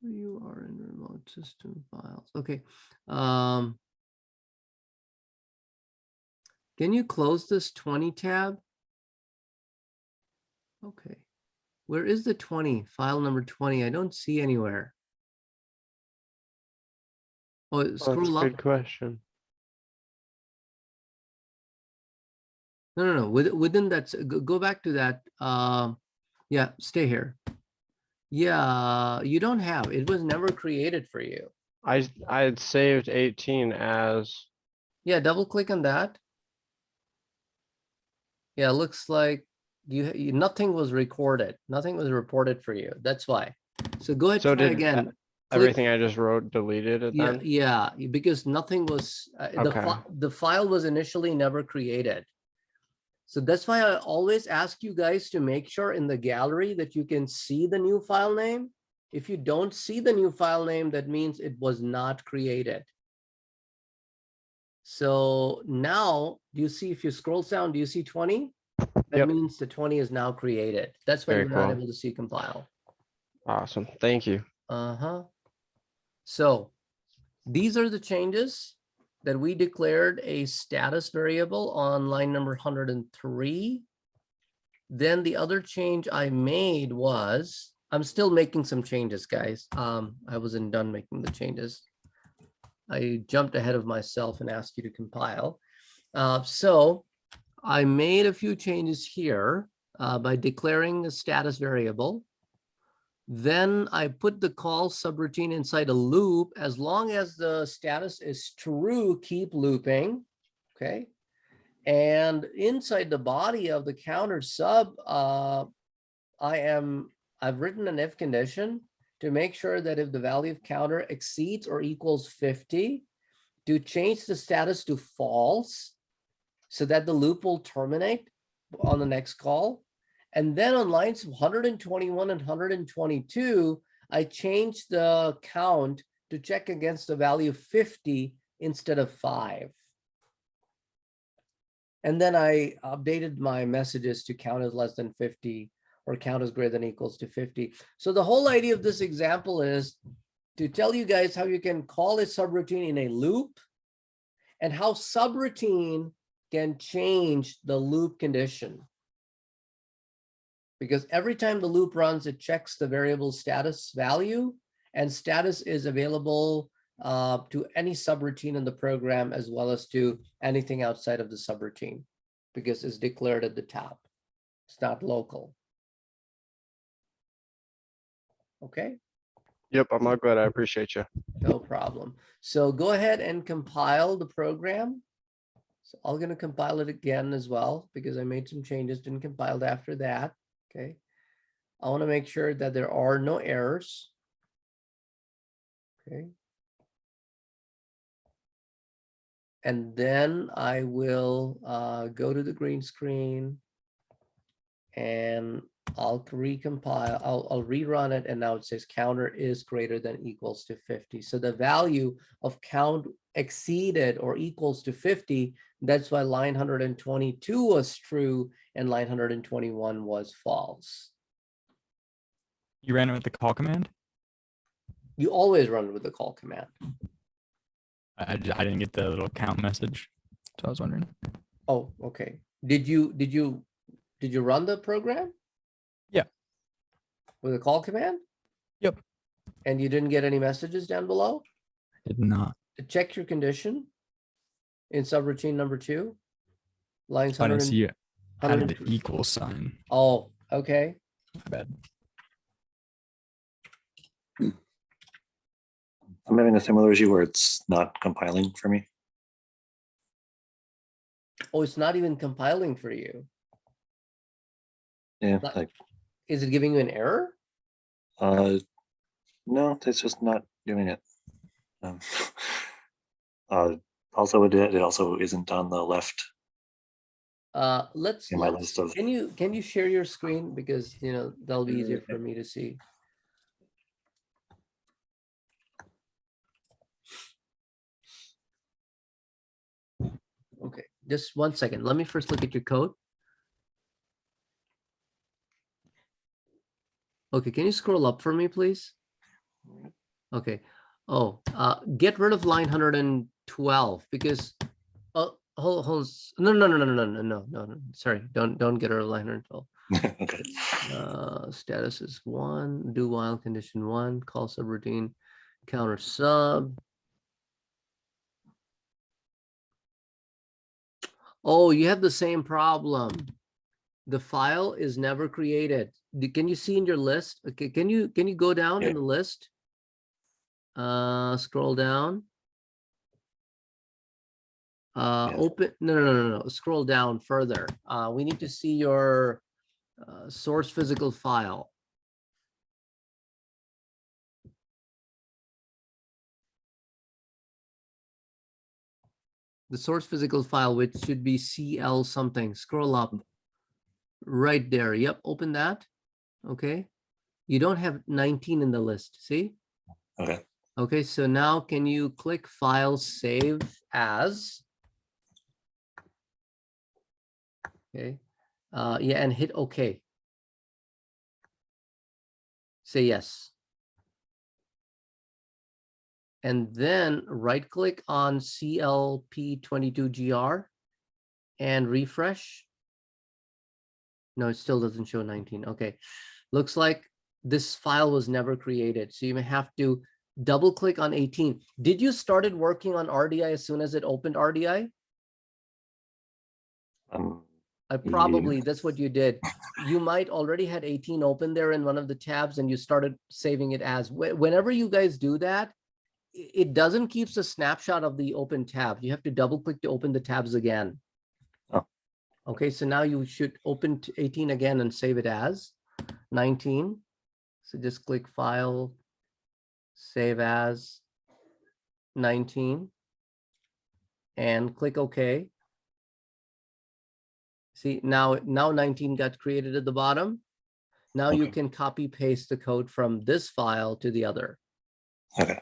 You are in remote system files. Okay. Can you close this 20 tab? Okay. Where is the 20? File number 20. I don't see anywhere. Oh, Well, that's a scroll up. good question. No. Within that, go back to that. Yeah, stay here. Yeah, you don't have. It was never created for you. I had saved 18 as Yeah, double click on that. Yeah, looks like nothing was recorded. Nothing was reported for you. That's why. So go ahead, so try did again. Click. everything I just wrote deleted it Yeah, then? yeah, because nothing was Okay. the file was initially never created. So that's why I always ask you guys to make sure in the gallery that you can see the new file name. If you don't see the new file name, that means it was not created. So now, do you see, if you scroll down, do you see 20? That Yep. means the 20 is now created. That's why Very you're not cool. able to see compile. Awesome. Thank you. Uh-huh. So These are the changes that we declared a status variable on line number 103. Then the other change I made was, I'm still making some changes, guys. I wasn't done making the changes. I jumped ahead of myself and asked you to compile. So I made a few changes here by declaring a status variable. Then I put the call subroutine inside a loop. As long as the status is true, keep looping. Okay. And inside the body of the counter sub, I've written an if condition to make sure that if the value of counter exceeds or equals 50, to change the status to false so that the loop will terminate on the next call. And then on lines 121 and 122, I changed the count to check against the value of 50 instead of 5. And then I updated my messages to count as less than 50 or count as greater than equals to 50. So the whole idea of this example is to tell you guys how you can call a subroutine in a loop and how subroutine can change the loop condition. Because every time the loop runs, it checks the variable status value, and status is available to any subroutine in the program as well as to anything outside of the subroutine because it's declared at the top. It's not local. Okay. Yep, I'm all good. I appreciate you. No problem. So go ahead and compile the program. So I'm going to compile it again as well because I made some changes, didn't compile it after that. Okay. I want to make sure that there are no errors. Okay. And then I will go to the green screen and I'll recompile, I'll rerun it, and now it says counter is greater than equals to 50. So the value of count exceeded or equals to 50. That's why line 122 was true and line 121 was false. You ran it with the call command? You always run with the call command. I didn't get the little count message, so I was wondering. Oh, okay. Did you run the program? Yeah. With a call command? Yep. And you didn't get any messages down below? Did not. To check your condition in subroutine number 2, lines I 100 didn't see it. Had 100. the equal sign. Oh, okay. My bad. I'm having a similar issue where it's not compiling for me. Oh, it's not even compiling for you. Yeah, Like- like, Is it giving you an error? no, it's just not doing it. Um, also, it also isn't on the left Let's in my list of. can you share your screen, because that'll be easier for me to see. Okay, just 1 second. Let me first look at your code. Okay, can you scroll up for me, please? Okay. Oh, get rid of line 112 because hold no. Sorry, don't get rid of line 112. Okay. Status is 1, do while condition 1, call subroutine, counter sub. Oh, you have the same problem. The file is never created. Can you see in your list? Okay, can you go down in the list? Scroll down. Open. No. Scroll down further. We need to see your source physical file. The source physical file, which should be CL something. Scroll up. Right there. Yep. Open that. Okay. You don't have 19 in the list. See? Okay. Okay. So now can you click File, Save As? Okay. Yeah, and hit OK. Say yes. and then right click on CLP22GR and refresh. No, it still doesn't show 19. Okay, looks like this file was never created. So you may have to double click on 18. Did you started working on RDI as soon as it opened RDI? Probably that's what you did. You might already had 18 open there in one of the tabs and you started saving it as. Whenever you guys do that, it doesn't keep a snapshot of the open tab. You have to double click to open the tabs again. Oh. Okay, so now you should open 18 again and save it as 19. So just click File, Save As 19, and click OK. See, now 19 got created at the bottom. Now you Okay. can copy paste the code from this file to the other. Okay.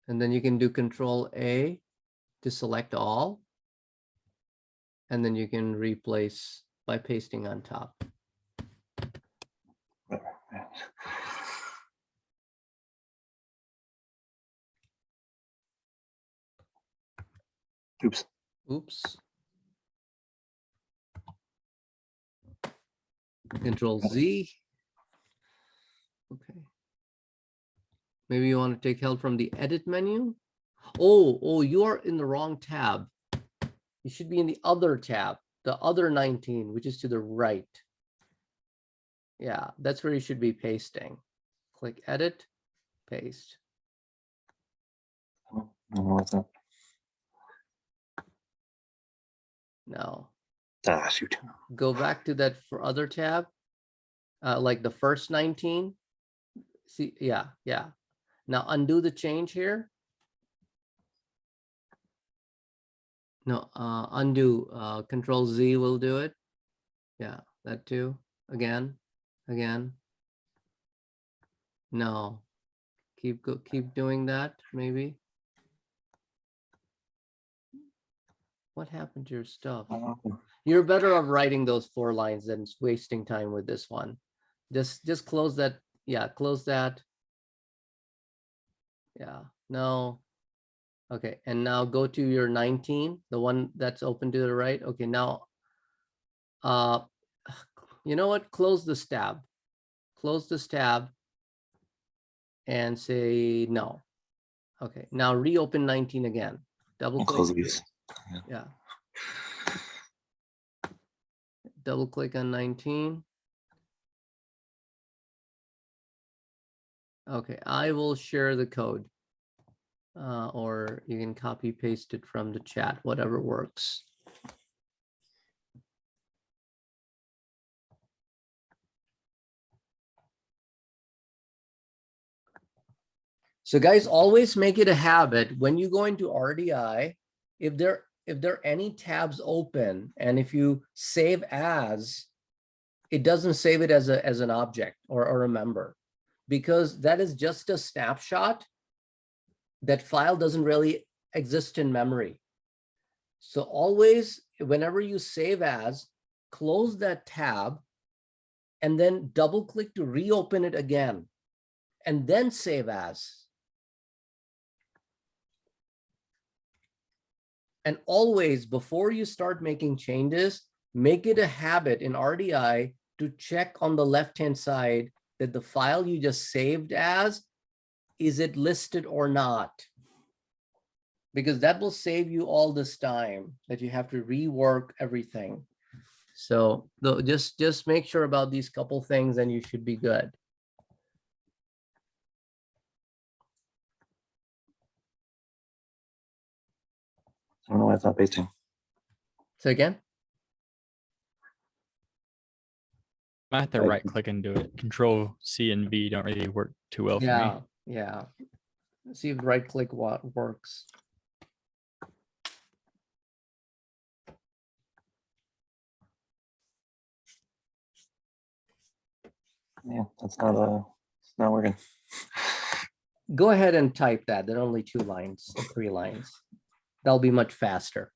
And then you can do Control A to select all. And then you can replace by pasting on top. Oops. Oops. Control Z. Okay. Maybe you want to take help from the edit menu. Oh, you are in the wrong tab. You should be in the other tab, the other 19, which is to the right. Yeah, that's where you should be pasting. Click edit, paste. No, it's not. Now Ah, shoot. go back to that for other tab, like the first 19. See, yeah. Now undo the change here. No, undo, Control Z will do it. Yeah, that too. Again. No, keep doing that, maybe. What happened to your stuff? You're better off writing those 4 lines than wasting time with this one. Just close that. Yeah, close that. Yeah, no. Okay, and now go to your 19, the one that's open to the right. Okay, now, you know what? Close this tab. Close this tab and say no. Okay, now reopen 19 again. Double I'll click. close these. Yeah. Double click on 19. Okay, I will share the code. Or you can copy paste it from the chat, whatever works. So guys, always make it a habit when you go into RDI, if there are any tabs open, and if you save as, it doesn't save it as an object or a member, because that is just a snapshot. That file doesn't really exist in memory. So always, whenever you save as, close that tab and then double click to reopen it again, and then save as. And always, before you start making changes, make it a habit in RDI to check on the left-hand side that the file you just saved as, is it listed or not? Because that will save you all this time that you have to rework everything. So just make sure about these couple things and you should be good. I don't know why it's not pasting. So again, I have to Right. right click and do it. Control C and V don't really work too well for me. yeah. See if right click what works. Yeah, that's not it's not working. Go ahead and type that. There are only 2 lines, 3 lines. That'll be much faster.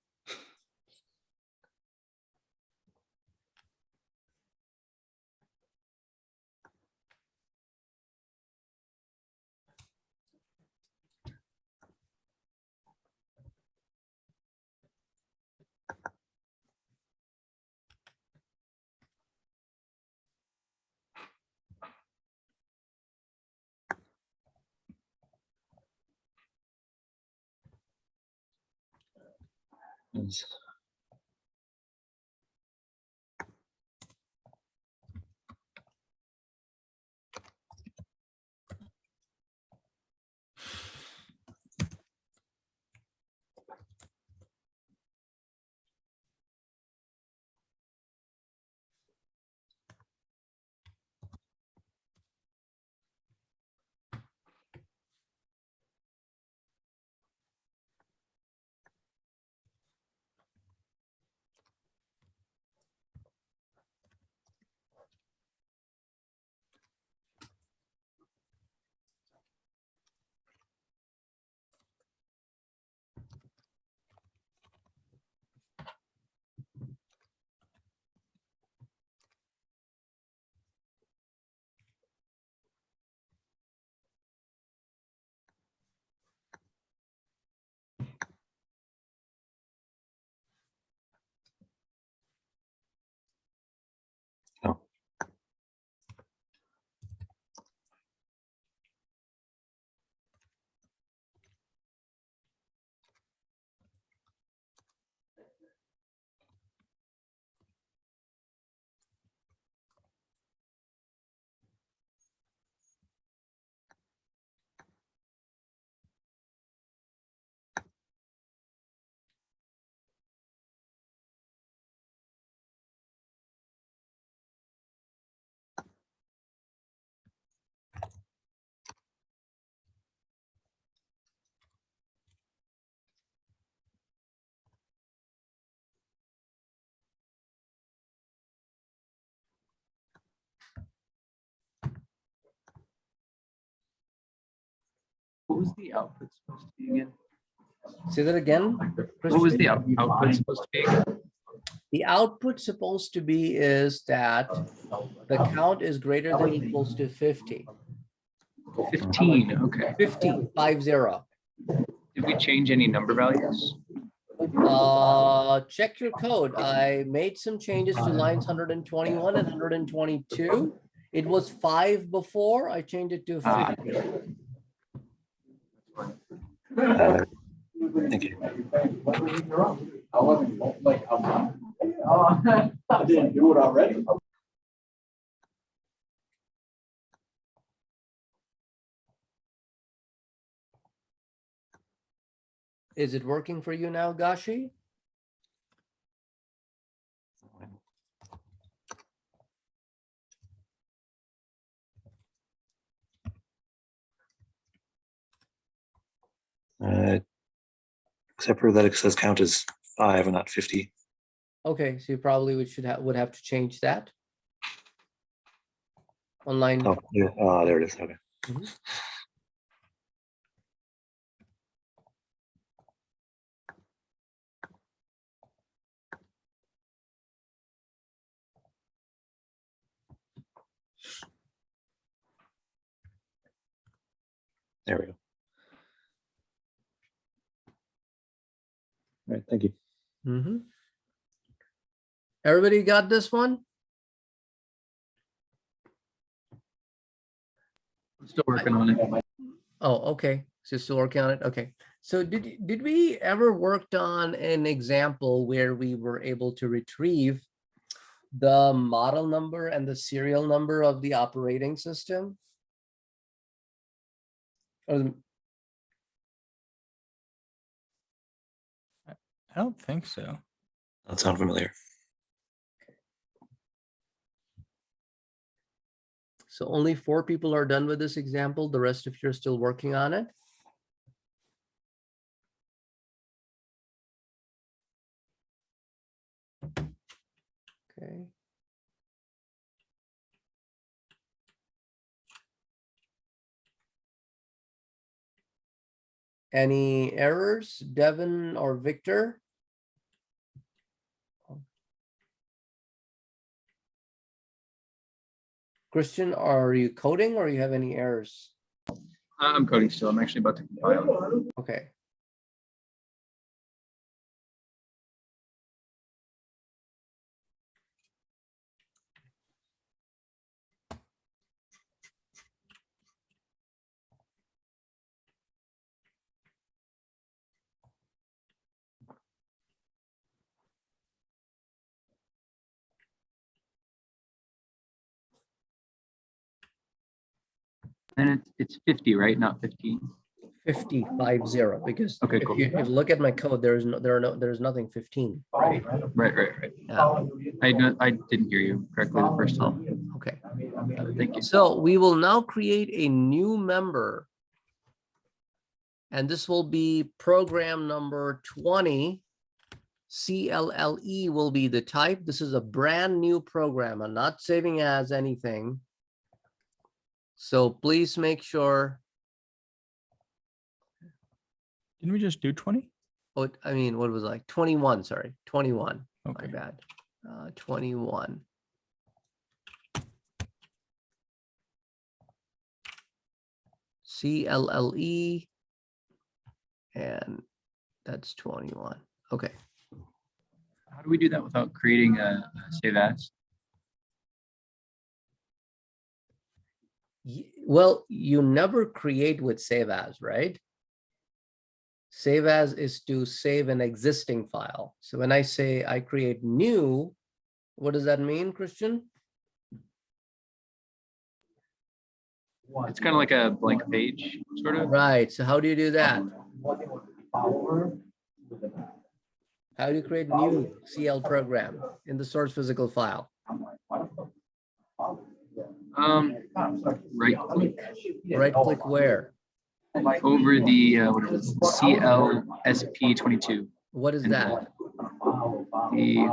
Oh, What was the output supposed to be again? Say that again. What was the output supposed to be again? The output supposed to be is that the count is greater than equals to 50. 15, okay. 50, 50. Did we change any number values? Check your code. I made some changes to lines 121 and 122. It was 5 before. I changed it to 50. thank you. I didn't do it already. Is it working for you now, Gashi? Except for that it says count is 5 and not 50. Okay, so you probably would have to change that. On line. Oh, yeah. There it is. Okay. Mhm. There we go. All right, thank you. Mhm. Everybody got this one? I'm still working on it. Oh, okay. So still working on it. Okay. So did we ever worked on an example where we were able to retrieve the model number and the serial number of the operating system? Or I don't think so. That sound familiar. so only 4 people are done with this example. The rest of you are still working on it. Okay. Any errors, Devin or Victor? Christian, are you coding or you have any errors? I'm coding still. I'm actually about to compile. Okay. And it's 50, right? Not 15. 50, because Okay, if cool. you look at my code, there's nothing 15. Right. Yeah. I didn't hear you correctly the first time. Okay. Thank you. So we will now create a new member. And this will be program number 20. CLLE will be the type. This is a brand new program. I'm not saving as anything. So please make sure. Didn't we just do 20? Oh, I mean, what was it, like 21? Sorry, 21. Okay. My bad. 21. CLLE. And that's 21. Okay. How do we do that without creating a save as? Well, you never create with save as, right? Save as is to save an existing file. So when I say I create new, what does that mean, Christian? It's kind of like a blank page, sort of. Right. So how do you do that? How do you create new CL program in the source physical file? Right click Right click where? over the what is it? CLSP22. What is that? The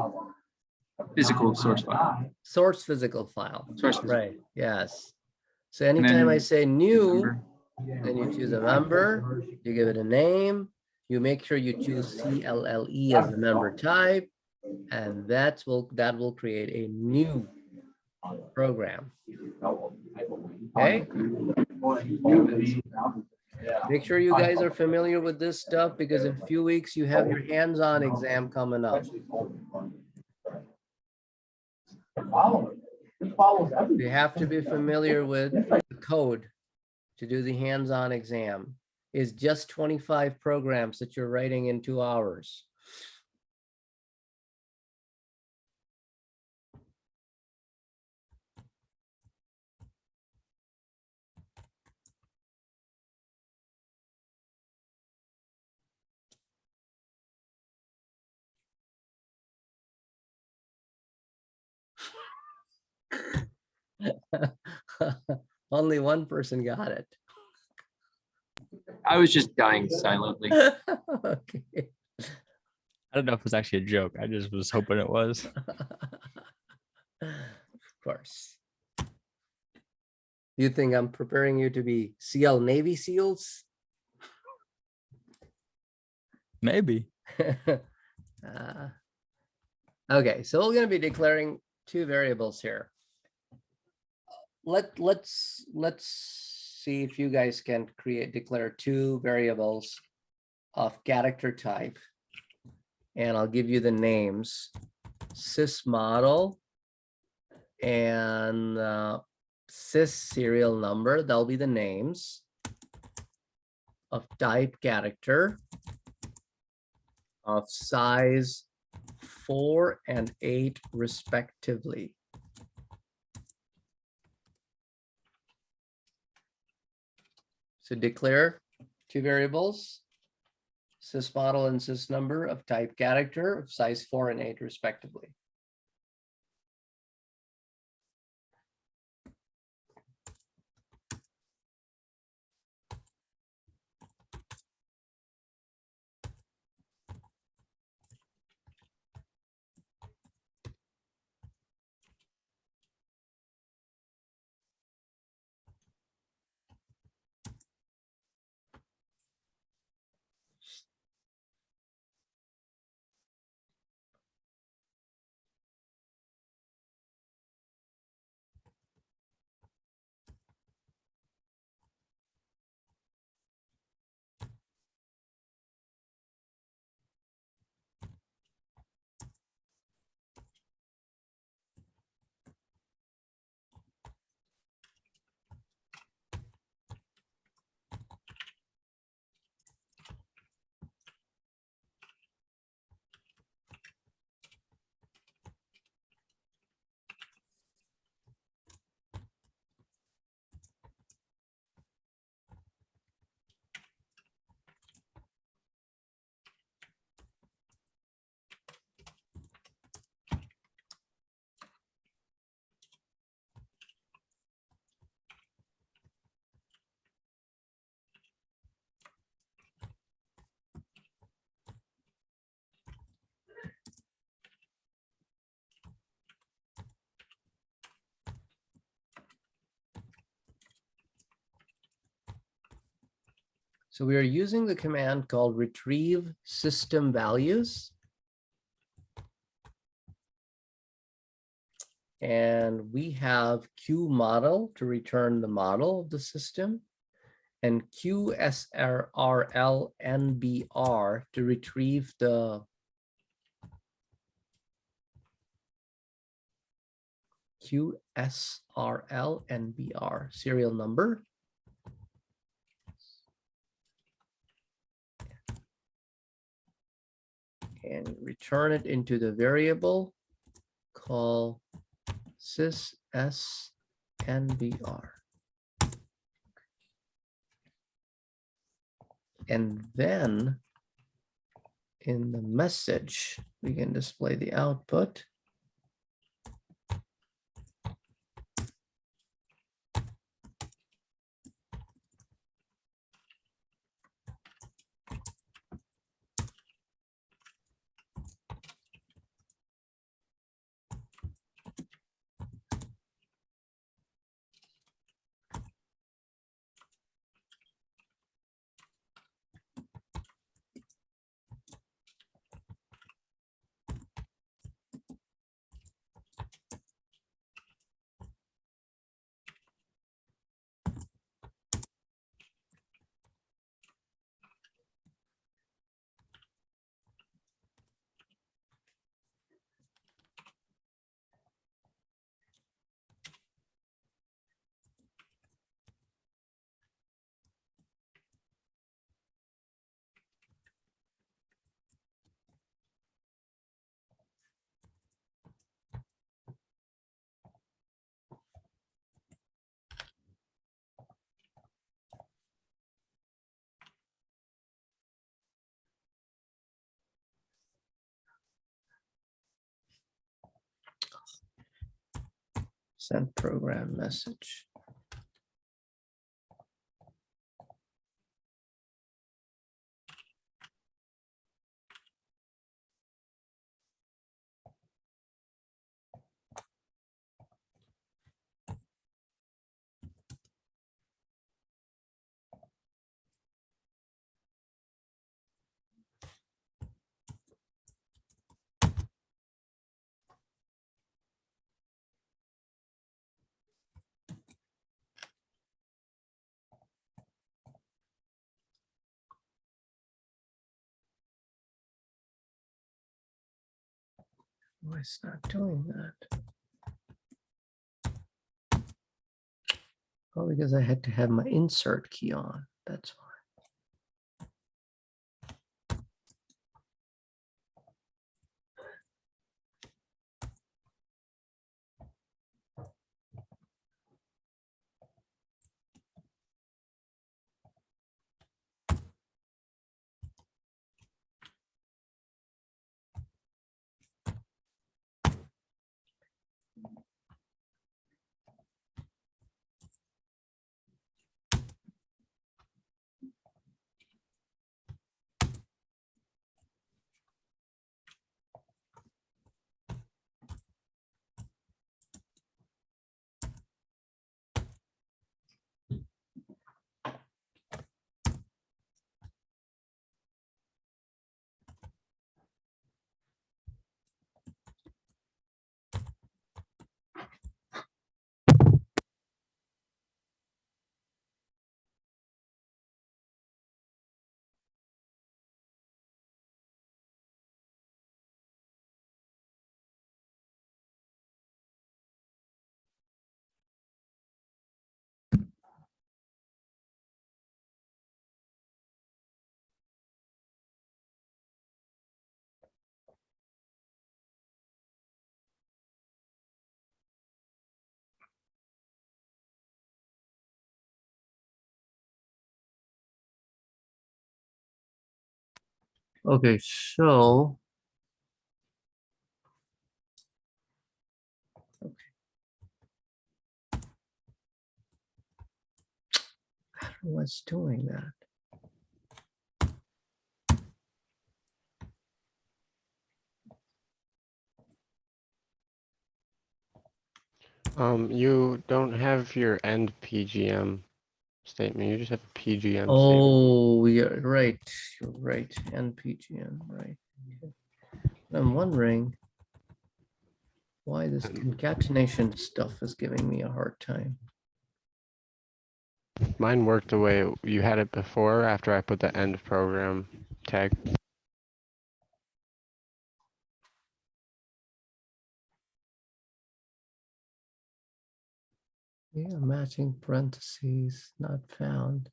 physical source file. Source physical file. Source physical. Right. Yes. So anytime I say new, Remember? then you choose a member, you give it a name, you make sure you choose CLLE as the member type, and that will create a new program. Okay. Make sure you guys are familiar with this stuff because in a few weeks you have your hands-on exam coming up. You have to be familiar with the code to do the hands-on exam. Is just 25 programs that you're writing in 2 hours. Only one person got it. I was just dying silently. Okay. I don't know if it was actually a joke. I just was hoping it was. Of course. You think I'm preparing you to be CL Navy SEALs? Maybe. Okay, so we're going to be declaring 2 variables here. Let's see if you guys can declare 2 variables of character type, and I'll give you the names: sys model and sys serial number. That'll be the names of type character of size 4 and 8 respectively. So declare 2 variables, sys model and sys number of type character of size 4 and 8 respectively. So we are using the command called retrieve system values. And we have QModel to return the model of the system, and QSRLNBR to retrieve the QSRLNBR serial number. And return it into the variable called sysnbr. And then in the message, we can display the output. Send program message. Why it's not doing that? Oh, because I had to have my insert key on. That's why. Okay, so I don't know what's doing that. You don't have your end PGM statement. You just have a PGM statement. Oh, you're right. You're right. NPGN, right. Okay. I'm wondering why this concatenation stuff is giving me a hard time. Mine worked the way you had it before after I put the end program tag. Yeah, matching parentheses not found.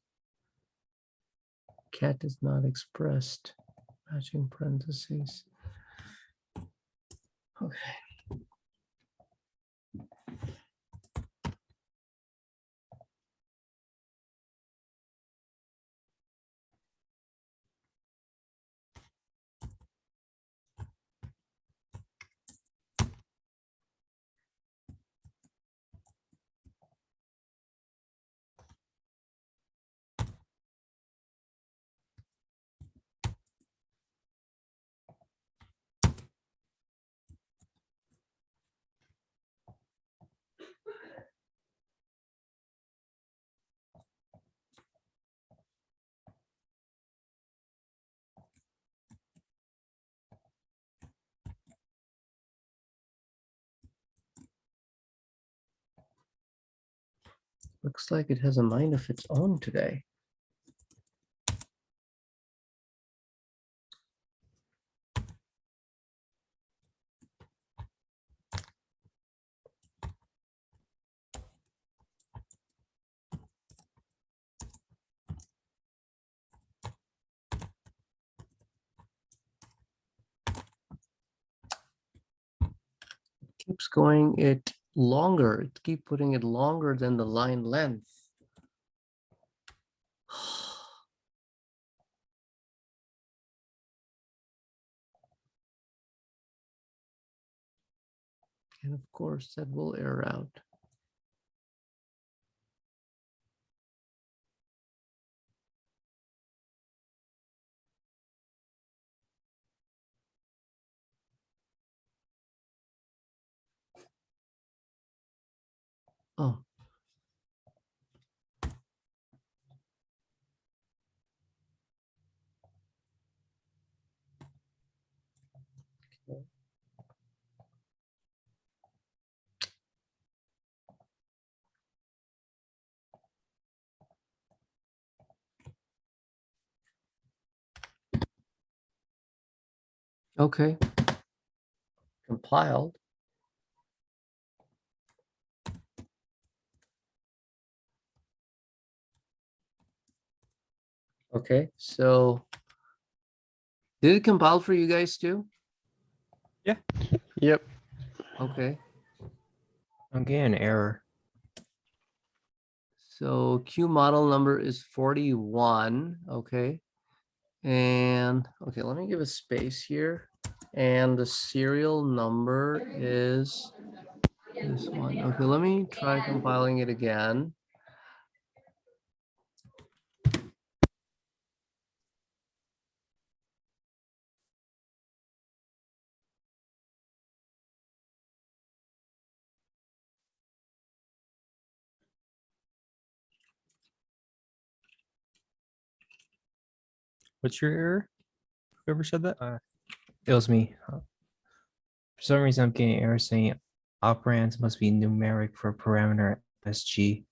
Cat is not expressed. Matching parentheses. Okay. Looks like it has a mind of its own today. Keeps going it longer. It keep putting it longer than the line length. And of course, that will error out. Oh. Okay. Compiled. Okay, so did it compile for you guys too? Yep. Okay, I'm getting an error. so Q model number is 41. Okay. And okay, let me give a space here. And the serial number is this one. Okay, let me try compiling it again. What's your error? Whoever said that? It was me. For some reason, I'm getting an error saying operands must be numeric for parameter SG.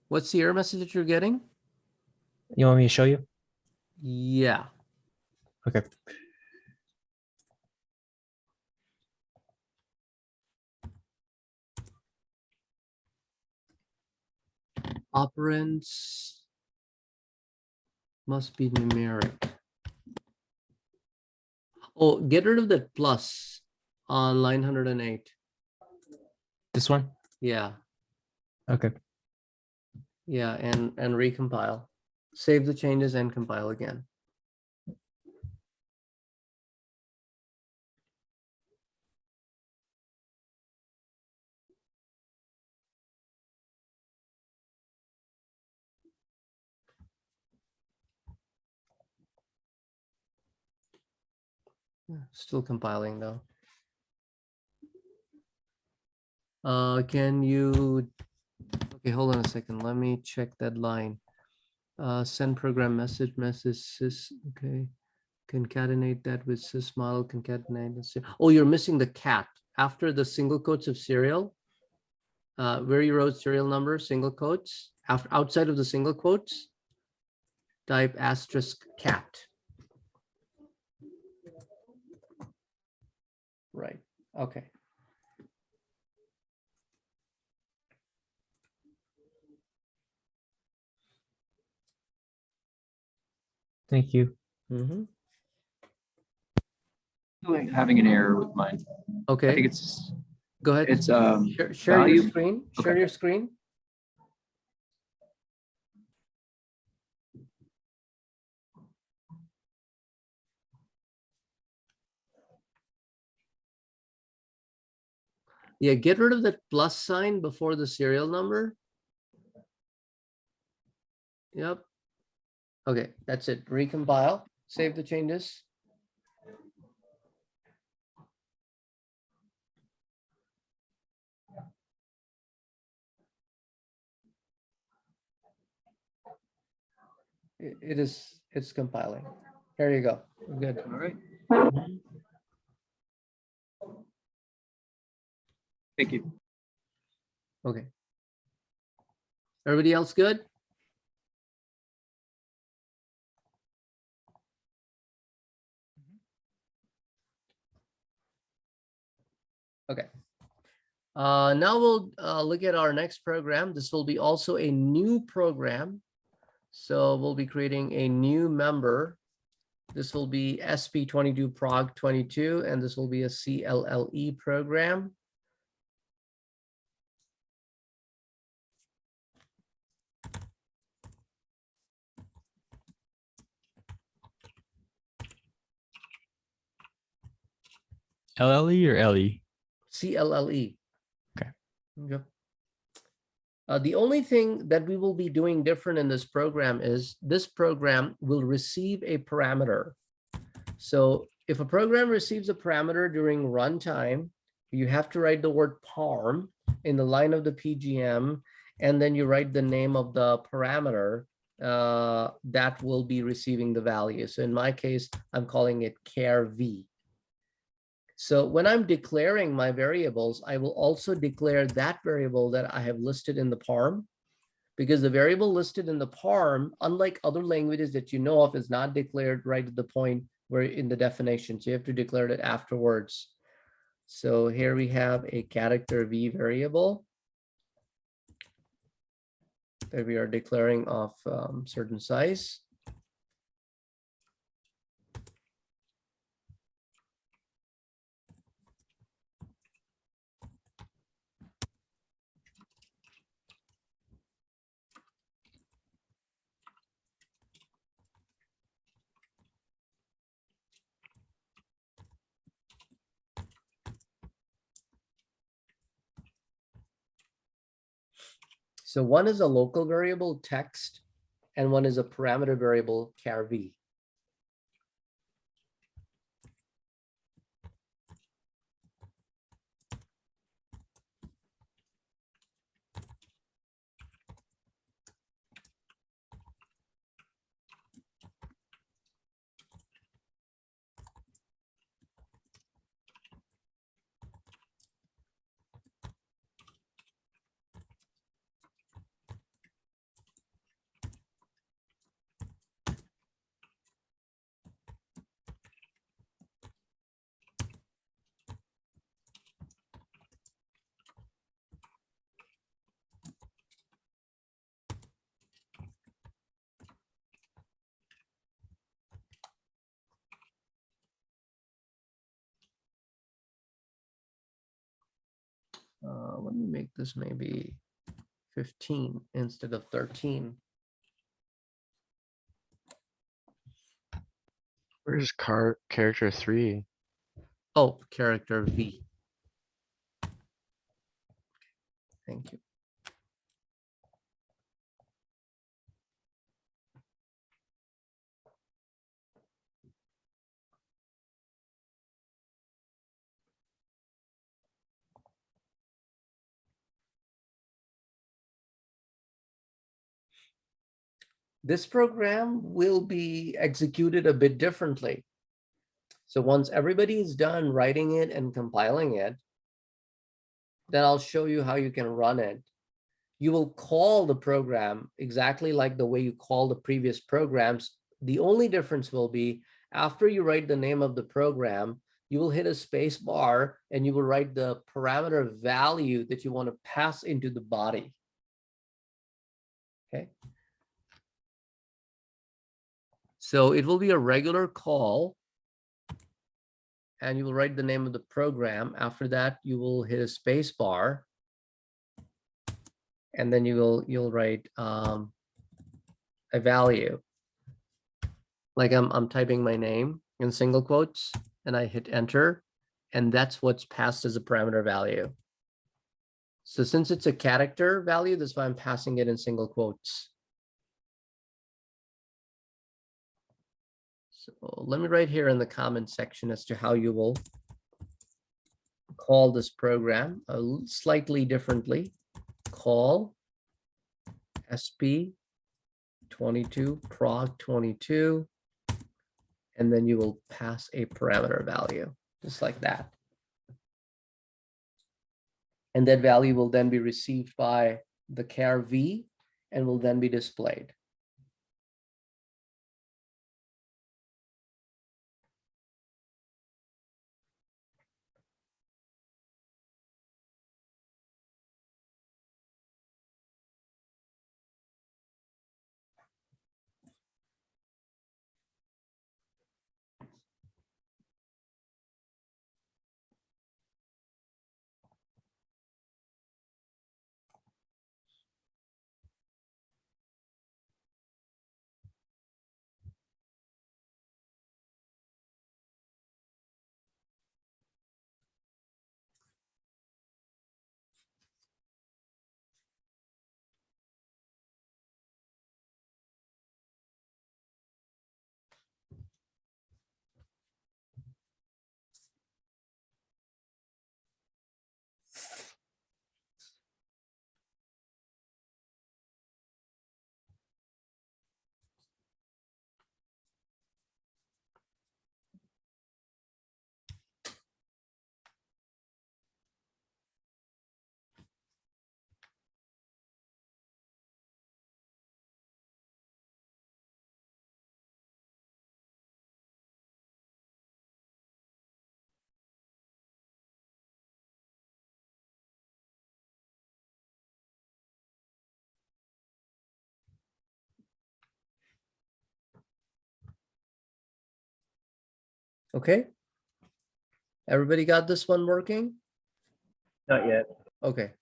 What's the error message that you're getting? You want me to show you? Yeah. Okay. Operands must be numeric. Oh, get rid of that plus on line 108. This one? Yeah, Okay. yeah, and recompile. Save the changes and compile again. Still compiling though. Can you, okay, hold on a second. Let me check that line. Send program message, sys, okay. Concatenate that with sys model, concatenate. Oh, you're missing the cat. After the single quotes of serial, where you wrote serial number, single quotes, after outside of the single quotes, type asterisk cat. Right, okay. Thank you. Mm-hmm. Having an error with mine. I think Okay, it's go ahead. it's Share your value. screen. Share Okay. your screen. Yeah, get rid of the plus sign before the serial number. Yep. Okay, that's it. Recompile. Save the changes. It's compiling. Here you go. We're good. All right. Mhm. Thank you. Okay. Everybody else good? Okay. Now we'll look at our next program. This will be also a new program. So we'll be creating a new member. This will be SP22 Prog 22, and this will be a CLLE program. LLE or LE? CLLE. Okay. Yep. The only thing that we will be doing different in this program is this program will receive a parameter. So if a program receives a parameter during runtime, you have to write the word parm in the line of the PGM, and then you write the name of the parameter that will be receiving the value. So in my case, I'm calling it char v. So when I'm declaring my variables, I will also declare that variable that I have listed in the parm, because the variable listed in the parm, unlike other languages that you know of, is not declared right at the point where in the definition. So you have to declare it afterwards. So here we have a character v variable that we are declaring of certain size. So one is a local variable text, and one is a parameter variable char v. Let me make this maybe 15 instead of 13. Where's character 3? Oh, character v. Thank you. This program will be executed a bit differently. So once everybody is done writing it and compiling it, then I'll show you how you can run it. You will call the program exactly like the way you call the previous programs. The only difference will be after you write the name of the program, you will hit a space bar and you will write the parameter value that you want to pass into the body. Okay. So it will be a regular call and you will write the name of the program. After that, you will hit a space bar and then you'll write a value. Like I'm typing my name in single quotes and I hit enter, and that's what's passed as a parameter value. So since it's a character value, that's why I'm passing it in single quotes. So let me write here in the comment section as to how you will call this program slightly differently. Call sp22 prog22, and then you will pass a parameter value, just like that. And that value will then be received by the char v and will then be displayed. Okay. Everybody got this one working? Not yet. Okay.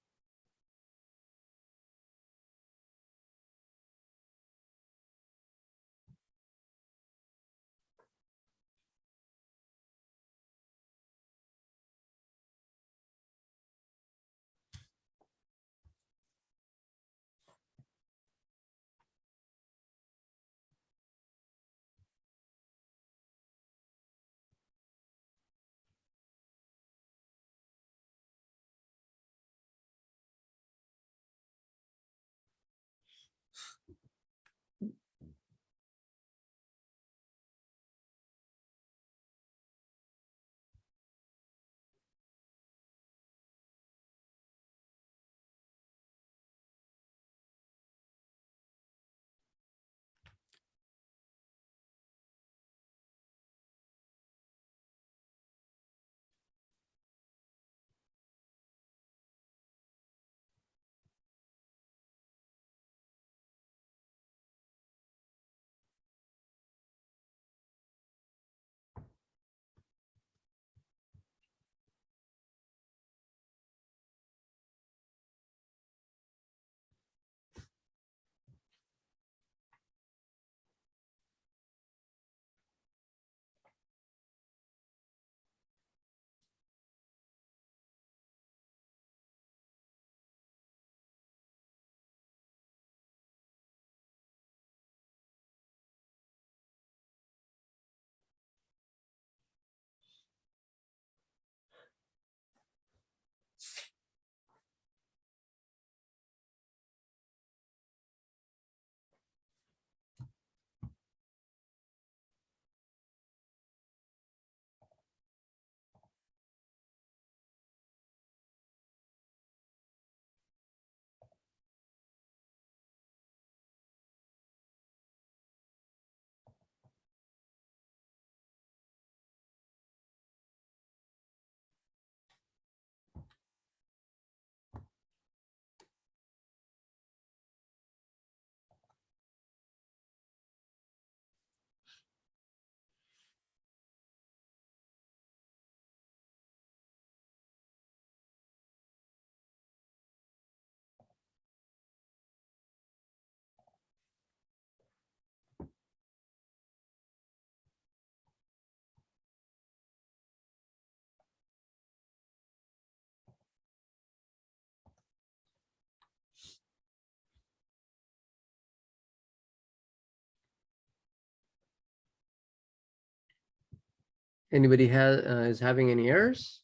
Anybody is having any errors?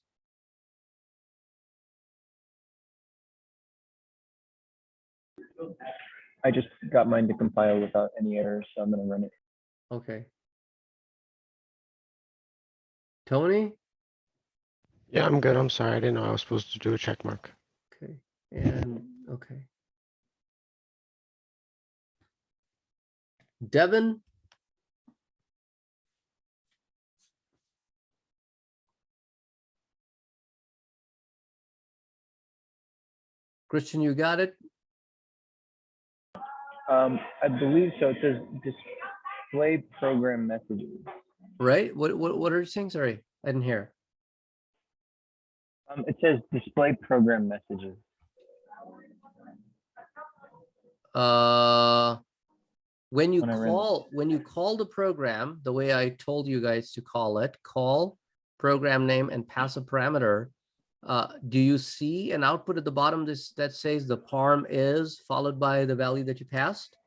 I just got mine to compile without any errors, so I'm gonna run it. Okay. Tony? Yeah, I'm good. I'm sorry. I didn't know I was supposed to do a check mark. Okay, and okay. Devin? Christian, you got it? I believe so. It says display program messages. Right? What are you saying? Sorry, I didn't hear. It says display program messages. When you When I ran call the program, the way I told you guys to call it, call program name and pass a parameter. Do you see an output at the bottom that says the parm is followed by the value that you passed?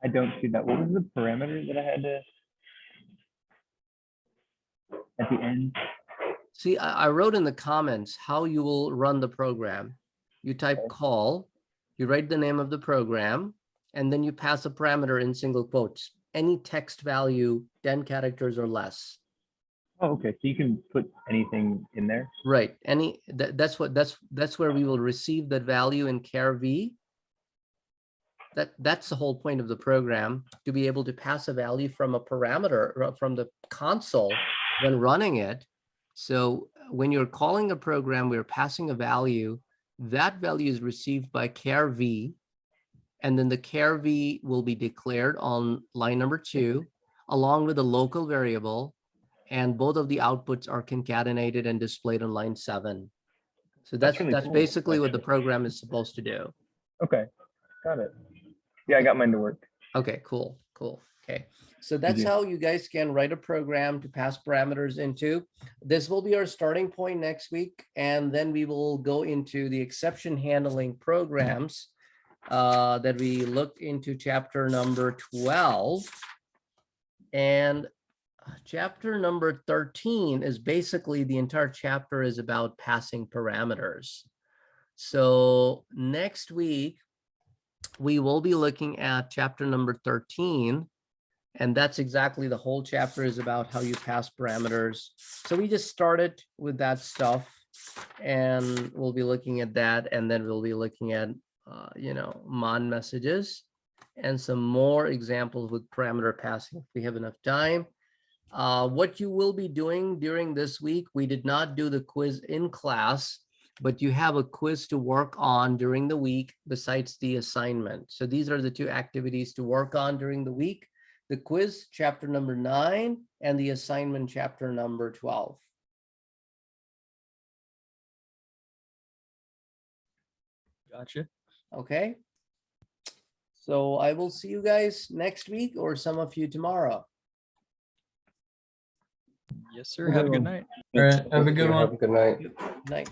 I don't see that. What was the parameter that I had to at the end? See, I wrote in the comments how you will run the program. You type Okay. call, you write the name of the program, and then you pass a parameter in single quotes, any text value, 10 characters or less. Oh, okay. So you can put anything in there. Right. That's where we will receive that value in char v. That's the whole point of the program, to be able to pass a value from a parameter from the console when running it. So when you're calling a program, we're passing a value. That value is received by char v, and then the char v will be declared on line number 2, along with a local variable, and both of the outputs are concatenated and displayed on line 7. So that's really cool, basically what the actually. program is supposed to do. Okay, got it. Yeah, I got mine to work. Okay, cool. Okay, so that's how you guys can write a program to pass parameters into. This will be our starting point next week, and then we will go into the exception handling programs that we looked into chapter number 12. And chapter number 13 is basically the entire chapter is about passing parameters. So next week, we will be looking at chapter number 13, and that's exactly the whole chapter is about how you pass parameters. So we just started with that stuff, and we'll be looking at that, and then we'll be looking at mon messages and some more examples with parameter passing if we have enough time. What you will be doing during this week, we did not do the quiz in class, but you have a quiz to work on during the week besides the assignment. So these are the 2 activities to work on during the week: the quiz, chapter number 9, and the assignment, chapter number 12. Gotcha. Okay. So I will see you guys next week, or some of you tomorrow. Yes, sir. Have a good night. All right, have a good one. Good night.